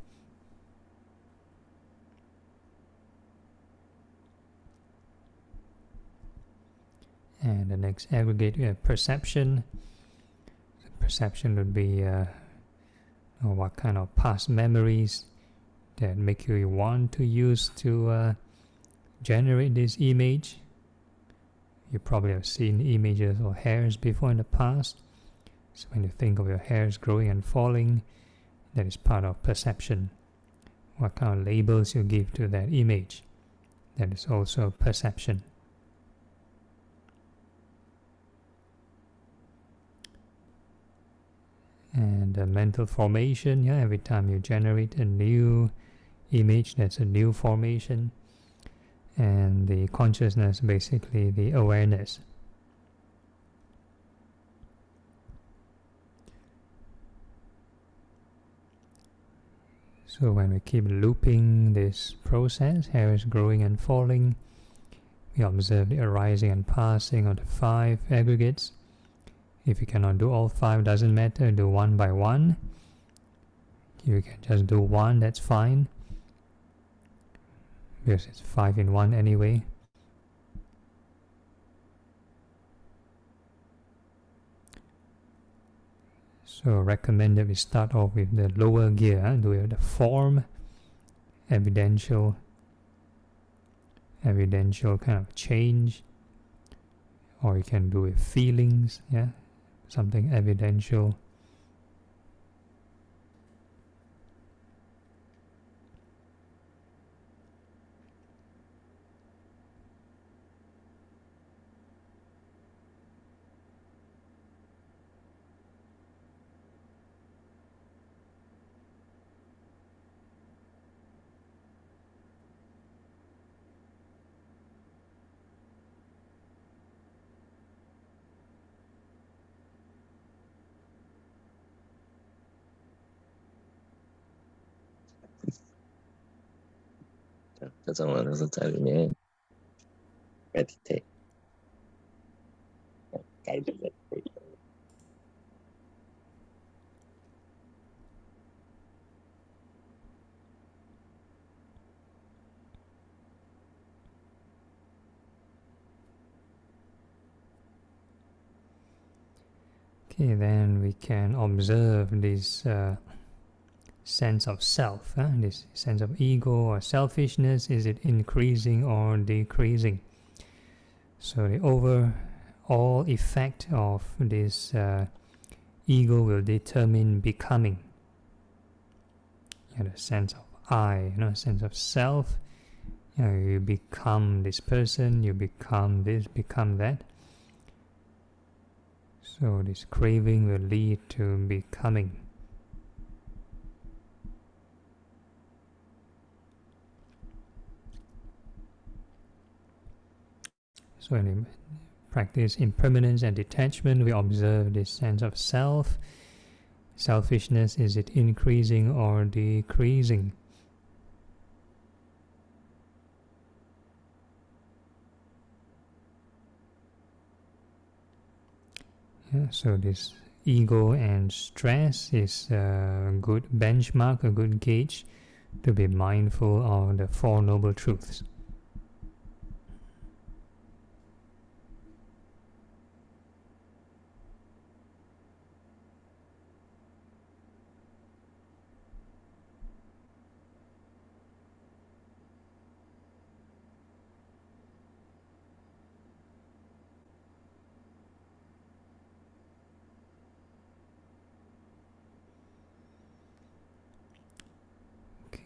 And the next aggregate, you have perception. Perception would be what kind of past memories that make you want to use to generate this image. You probably have seen images of hairs before in the past. So when you think of your hairs growing and falling, that is part of perception. What kind of labels you give to that image, that is also perception. And the mental formation, every time you generate a new image, that's a new formation. And the consciousness, basically the awareness. So when we keep looping this process, hair is growing and falling, we observe the arising and passing of the 5 aggregates. If you cannot do all 5, doesn't matter, do one by one. You can just do one, that's fine, because it's 5 in 1 anyway. So recommend that we start off with the lower gear, do it the form, evidential kind of change, or you can do it feelings, yeah, something evidential.这种人都是在里面 meditate， guided meditation。Okay, then we can observe this sense of self, this sense of ego or selfishness. Is it increasing or decreasing? So the overall effect of this ego will determine becoming. The sense of I, sense of self. You become this person, you become this, become that. So this craving will lead to becoming. So when we practice impermanence and detachment, we observe this sense of self. Selfishness, is it increasing or decreasing? So this ego and stress is a good benchmark, a good gauge to be mindful of the Four Noble Truths.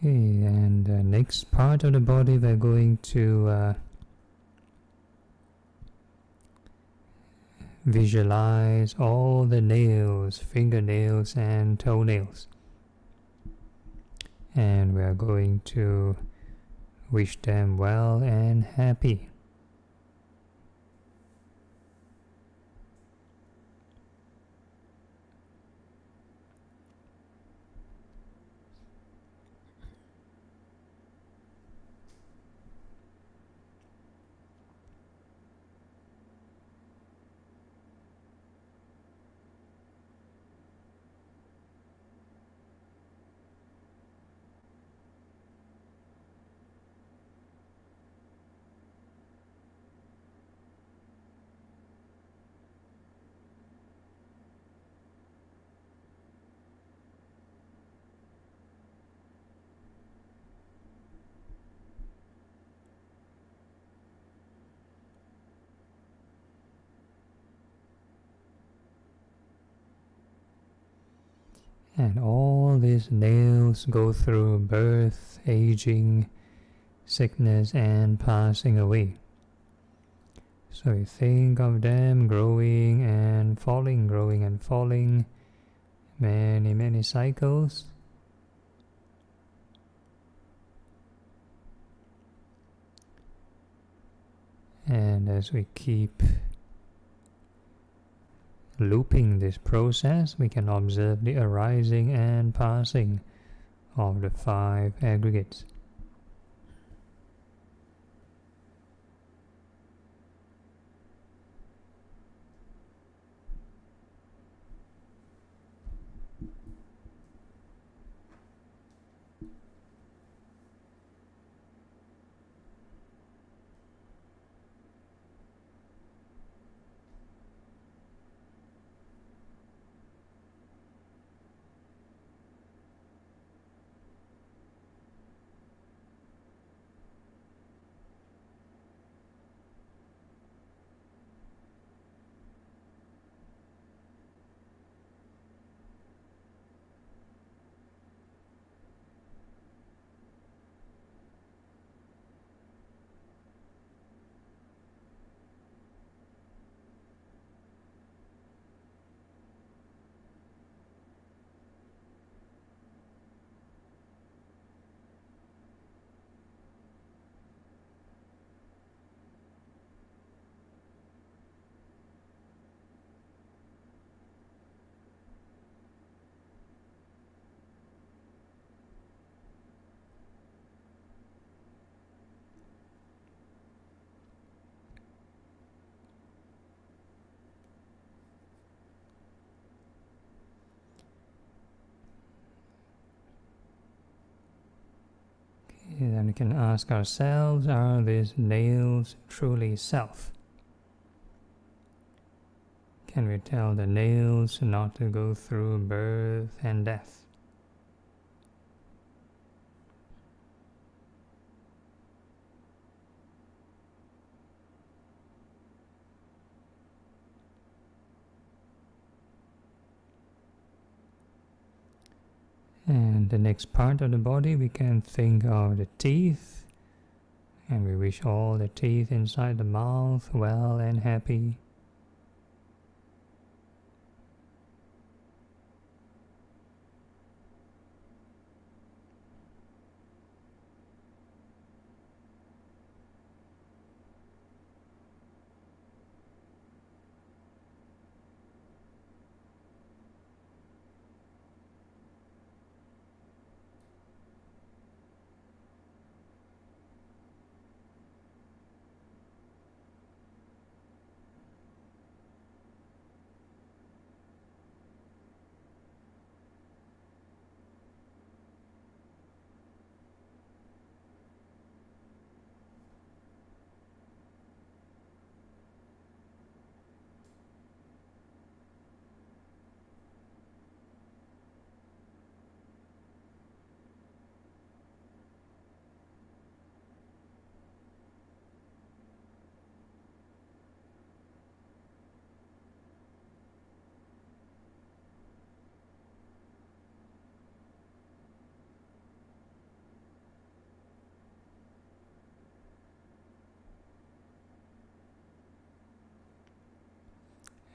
Okay, and the next part of the body we're going to visualize all the nails, fingernails and toenails. And we are going to wish them well and happy. And all these nails go through birth, aging, sickness, and passing away. So you think of them growing and falling, many, many cycles. And as we keep looping this process, we can observe the arising and passing of the 5 aggregates. Then we can ask ourselves, are these nails truly self? Can we tell the nails not to go through birth and death? And the next part of the body, we can think of the teeth, and we wish all the teeth inside the mouth well and happy.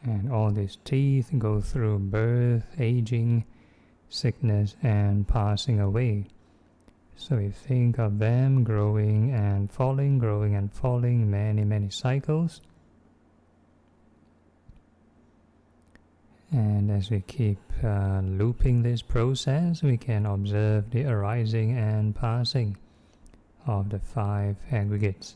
And all these teeth go through birth, aging, sickness, and passing away. So we think of them growing and falling, many cycles. And as we keep looping this process, we can observe the arising and passing of the 5 aggregates.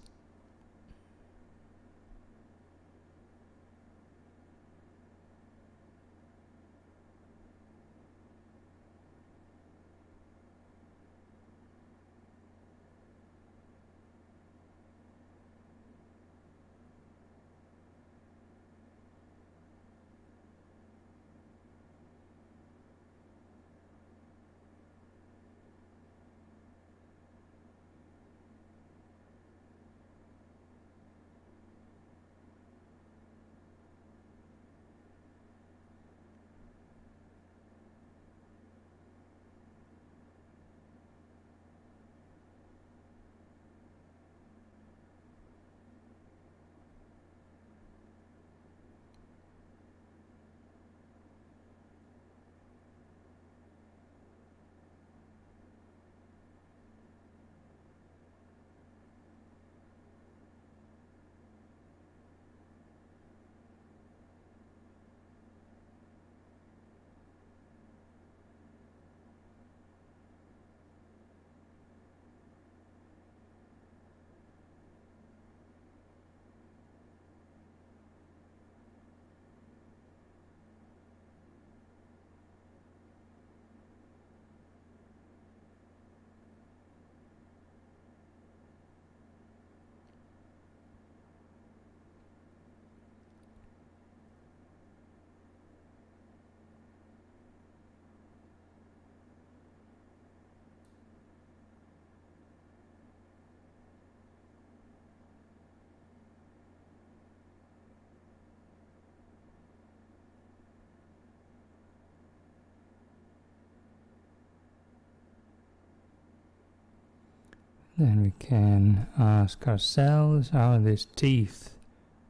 Then we can ask ourselves, are these teeth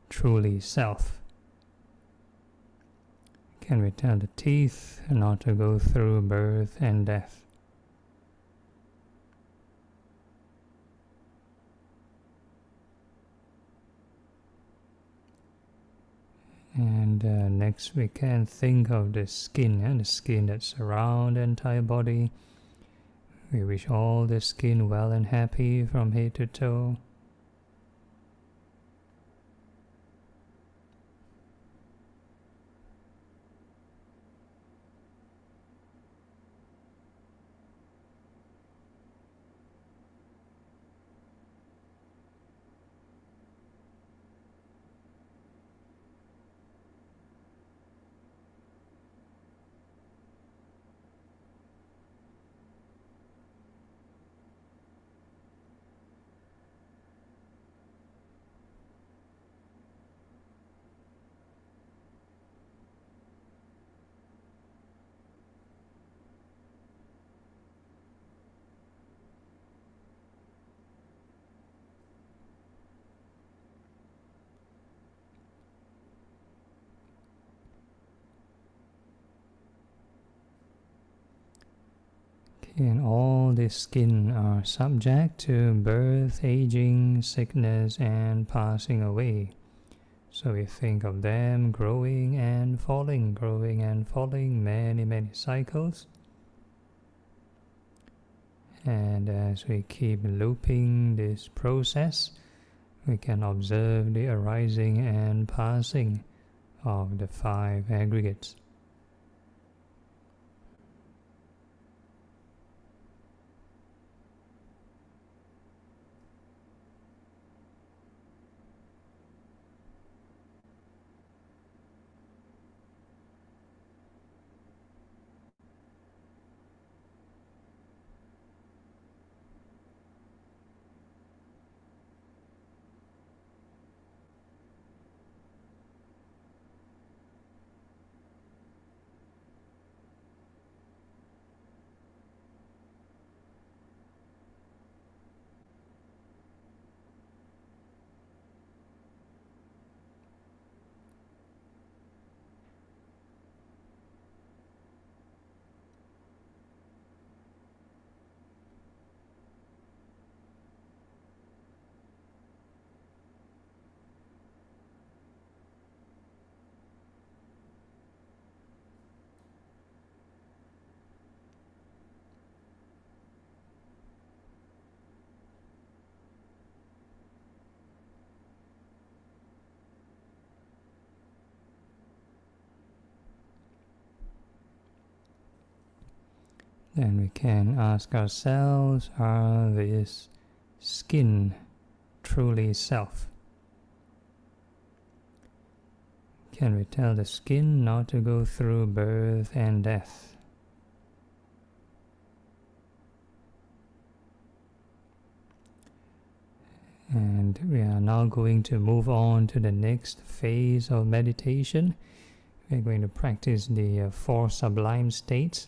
truly self? Can we tell the teeth not to go through birth and death? And next we can think of the skin, the skin that surrounds the entire body. We wish all the skin well and happy from head to toe. And all the skin are subject to birth, aging, sickness, and passing away. So we think of them growing and falling, many, many cycles. And as we keep looping this process, we can observe the arising and passing of the 5 aggregates. Then we can ask ourselves, are this skin truly self? Can we tell the skin not to go through birth and death? And we are now going to move on to the next phase of meditation. We're going to practice the 4 sublime states.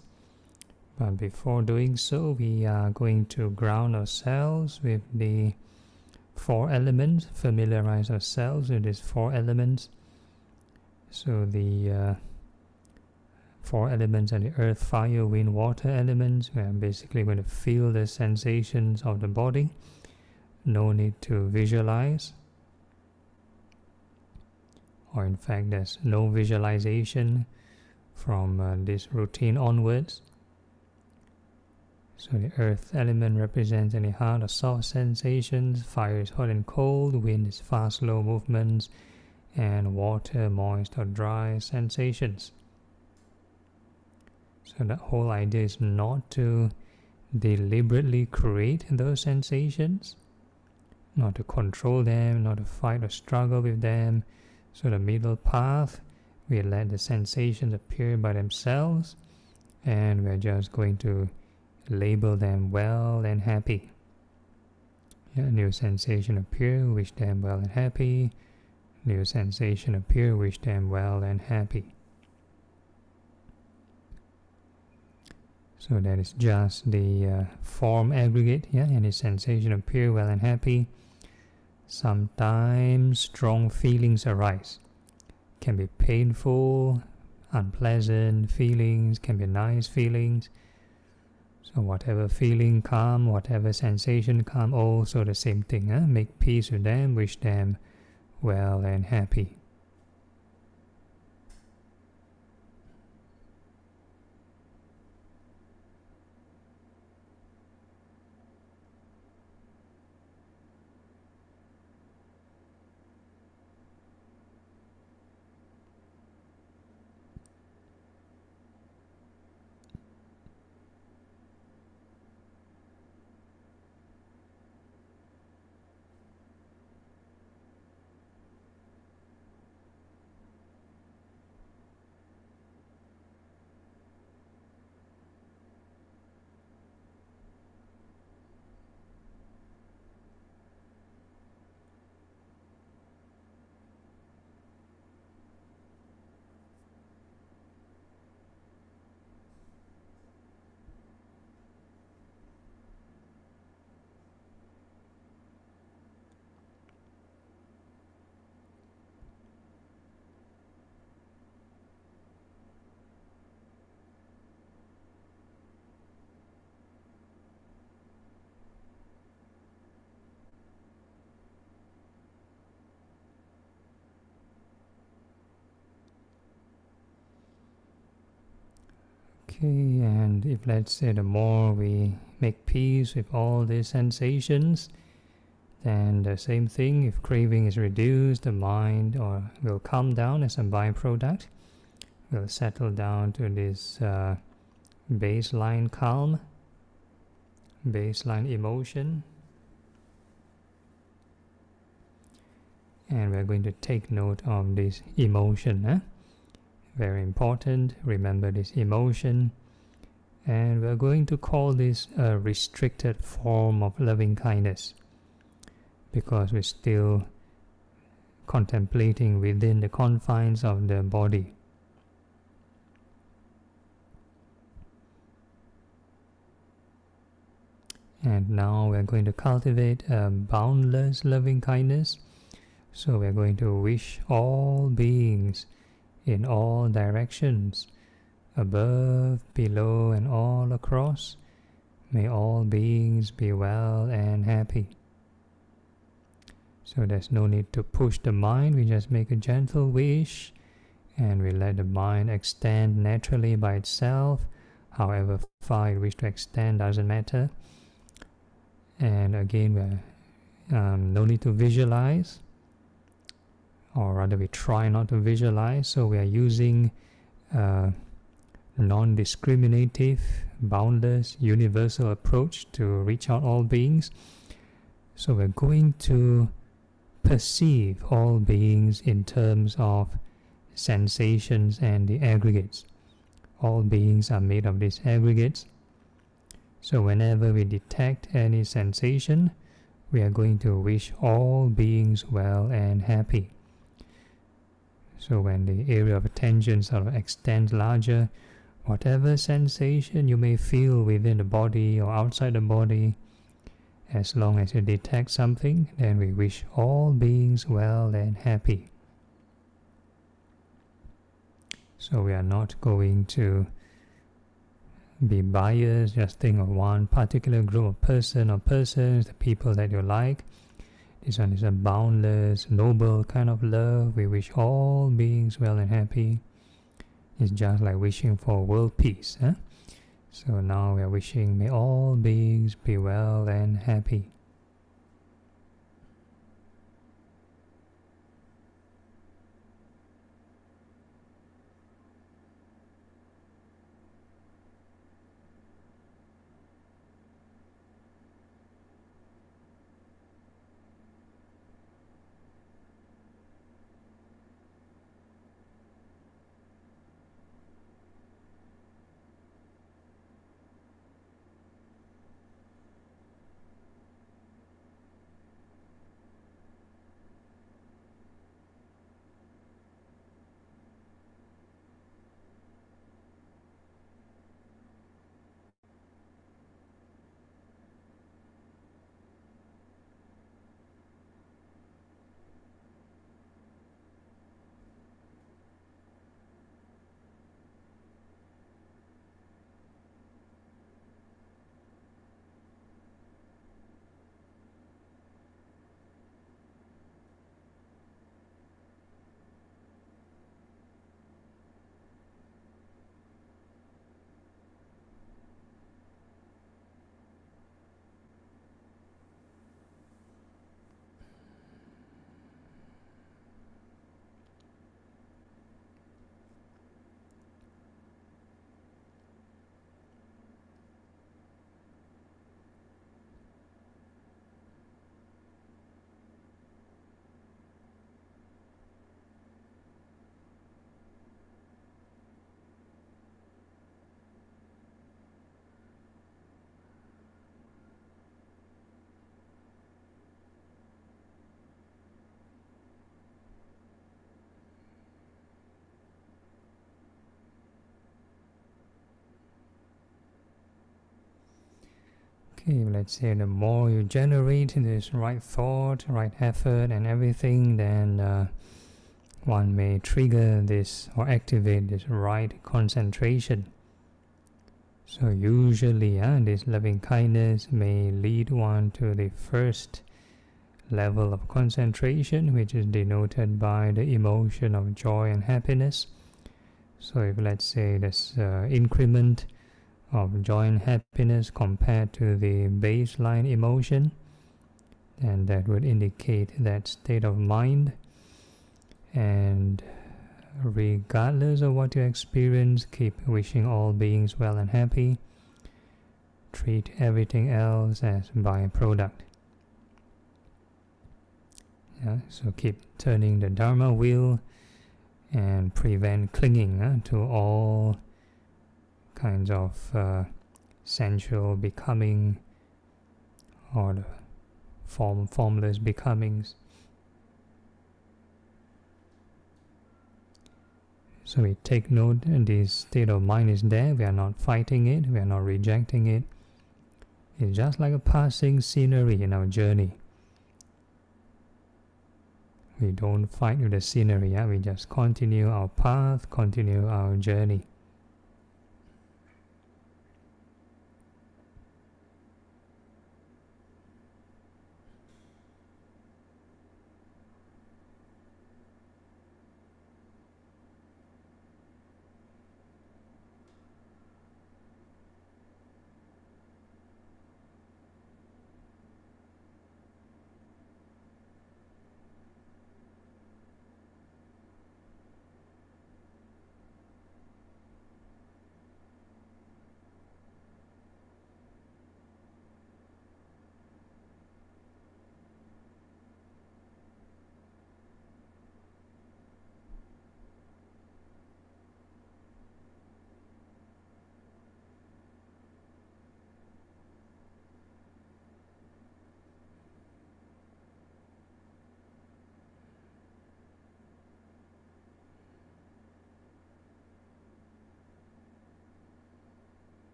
But before doing so, we are going to ground ourselves with the 4 elements, familiarize ourselves with these 4 elements. So the 4 elements are the earth, fire, wind, water elements. We are basically going to feel the sensations of the body. No need to visualize. Or in fact, there's no visualization from this routine onwards. So the earth element represents any hard or soft sensations, fire is hot and cold, wind is fast, slow movements, and water, moist or dry sensations. So the whole idea is not to deliberately create those sensations, not to control them, not to fight or struggle with them. So the middle path, we let the sensations appear by themselves, and we're just going to label them well and happy. New sensation appear, wish them well and happy. New sensation appear, wish them well and happy. So that is just the form aggregate, yeah, any sensation appear well and happy. Sometimes strong feelings arise. Can be painful, unpleasant feelings, can be nice feelings. So whatever feeling come, whatever sensation come, also the same thing. Make peace with them, wish them well and happy. Okay, and if let's say the more we make peace with all these sensations, then the same thing, if craving is reduced, the mind will calm down as a byproduct, will settle down to this baseline calm, baseline emotion. And we're going to take note of this emotion. Very important, remember this emotion. And we're going to call this a restricted form of loving kindness, because we're still contemplating within the confines of the body. And now we're going to cultivate a boundless loving kindness. So we're going to wish all beings in all directions, above, below, and all across, may all beings be well and happy. So there's no need to push the mind, we just make a gentle wish, and we let the mind extend naturally by itself. However far it wishes to extend doesn't matter. And again, no need to visualize, or rather we try not to visualize. So we are using non-discriminative, boundless, universal approach to reach out all beings. So we're going to perceive all beings in terms of sensations and the aggregates. All beings are made of these aggregates. So whenever we detect any sensation, we are going to wish all beings well and happy. So when the area of attention sort of extends larger, whatever sensation you may feel within the body or outside the body, as long as you detect something, then we wish all beings well and happy. So we are not going to be biased, just think of one particular group of person or persons, the people that you like. This one is a boundless, noble kind of love. We wish all beings well and happy. It's just like wishing for world peace. So now we are wishing, may all beings be well and happy. Okay, let's say the more you generate this right thought, right effort and everything, then one may trigger this or activate this right concentration. So usually this loving kindness may lead one to the first level of concentration, which is denoted by the emotion of joy and happiness. So if let's say this increment of joy and happiness compared to the baseline emotion, then that would indicate that state of mind. And regardless of what you experience, keep wishing all beings well and happy. Treat everything else as byproduct. So keep turning the Dharma wheel and prevent clinging to all kinds of sensual becoming or the formless becomings. So we take note that this state of mind is there. We are not fighting it. We are not rejecting it. It's just like a passing scenery in our journey. We don't fight with the scenery. We just continue our path, continue our journey.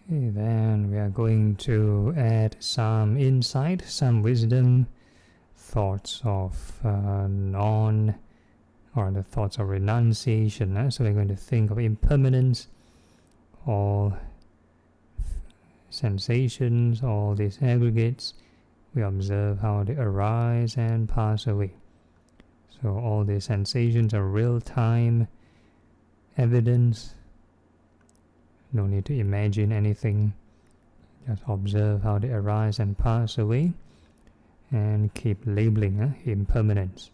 Okay, then we are going to add some insight, some wisdom, thoughts of the thoughts of renunciation. So we're going to think of impermanence, all sensations, all these aggregates. We observe how they arise and pass away. So all these sensations are real-time evidence. No need to imagine anything. Just observe how they arise and pass away, and keep labeling impermanence.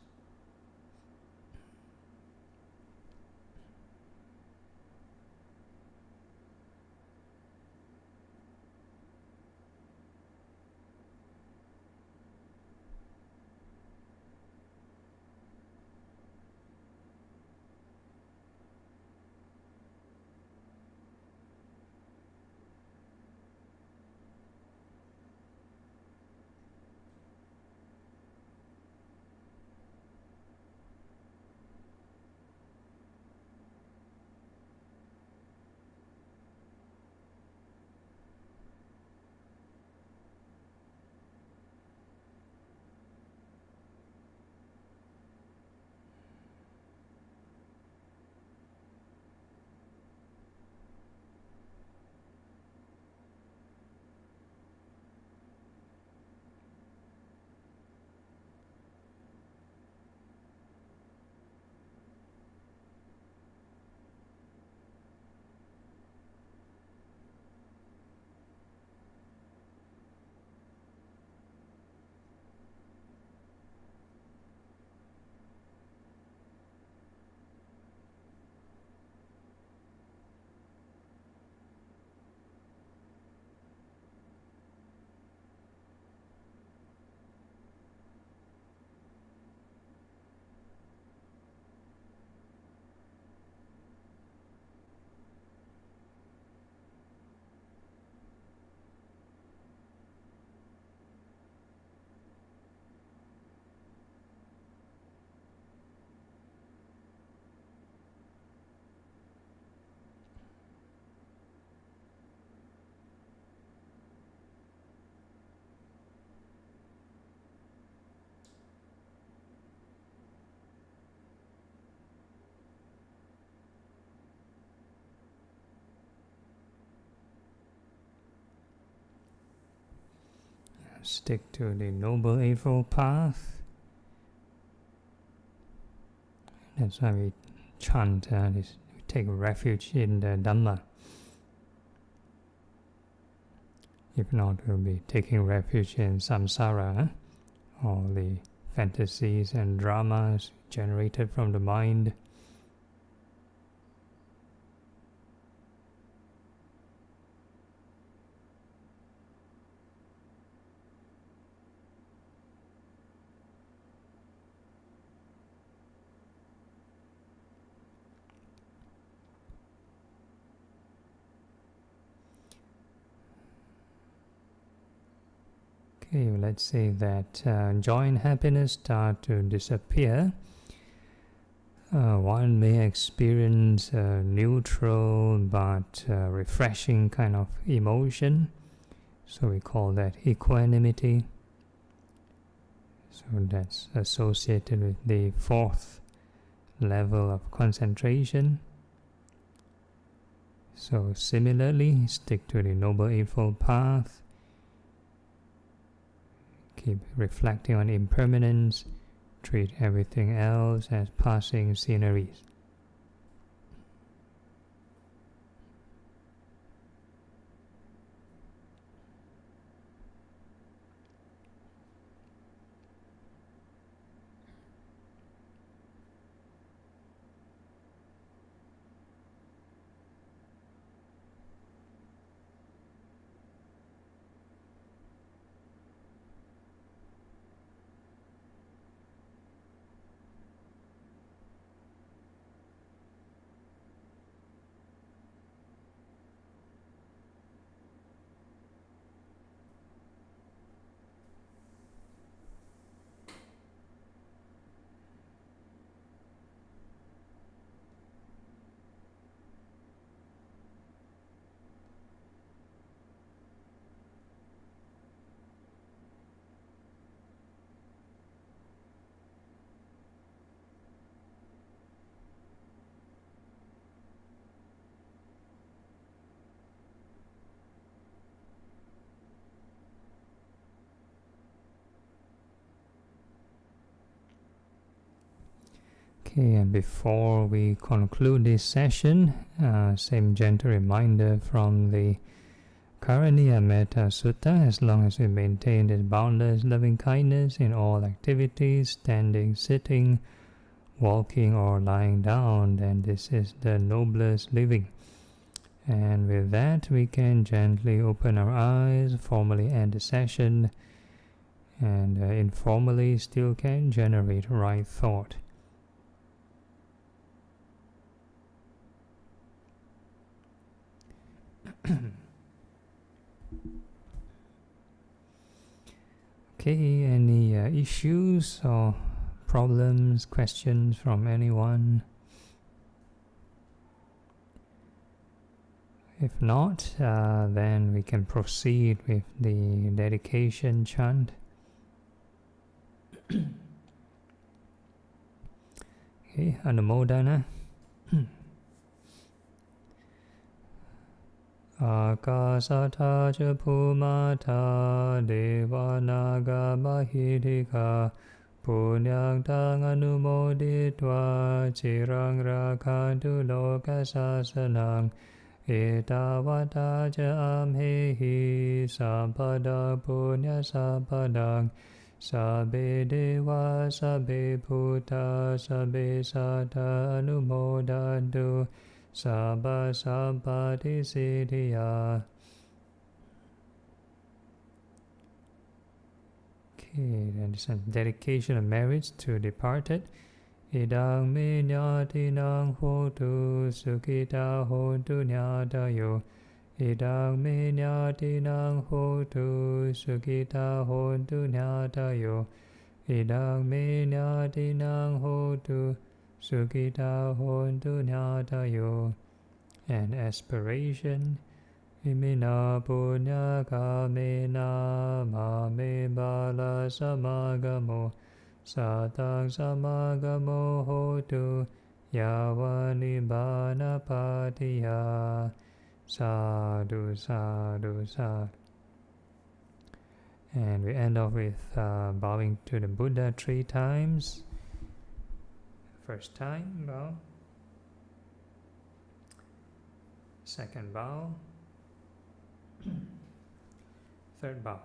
stick to the Noble Eightfold Path. That's why we chant this. We take refuge in the Dhamma. If not, we'll be taking refuge in samsara, all the fantasies and dramas generated from the mind. Okay, let's say that joy and happiness start to disappear. One may experience a neutral but refreshing kind of emotion. So we call that equanimity. So that's associated with the fourth level of concentration. So similarly, stick to the Noble Eightfold Path. Keep reflecting on impermanence. Treat everything else as passing sceneries. Okay, and before we conclude this session, same gentle reminder from the Karaniya Metta Sutta: as long as we maintain this boundless loving kindness in all activities, standing, sitting, walking or lying down, then this is the noblest living. And with that, we can gently open our eyes, formally end the session, and informally still can generate right thought. Okay, any issues or problems, questions from anyone? If not, then we can proceed with the dedication chant. Okay, Anumodana. Akasata ca Bhumata Devanaga Mahidika Punyang tang anumoditva Chirang rakantu lokasasanang Etavata ca amhehi Sampadang punya sampadang Sabbe deva sabbe bhuta sabbe sata anumodantu Sabba sampati siddhya. Okay, then this is dedication of marriage to departed. Idang me nyatinang hotu sukhita hontu nyatayo. Idang me nyatinang hotu sukhita hontu nyatayo. Idang me nyatinang hotu Sukhita hontu nyatayo. And aspiration. Imina punya kamena mame bala samagamo. Satang samagamo hotu yavani bana patiya. Sadhu, sadhu, sadhu. And we end off with bowing to the Buddha 3 times. First time, bow. Second bow. Third bow.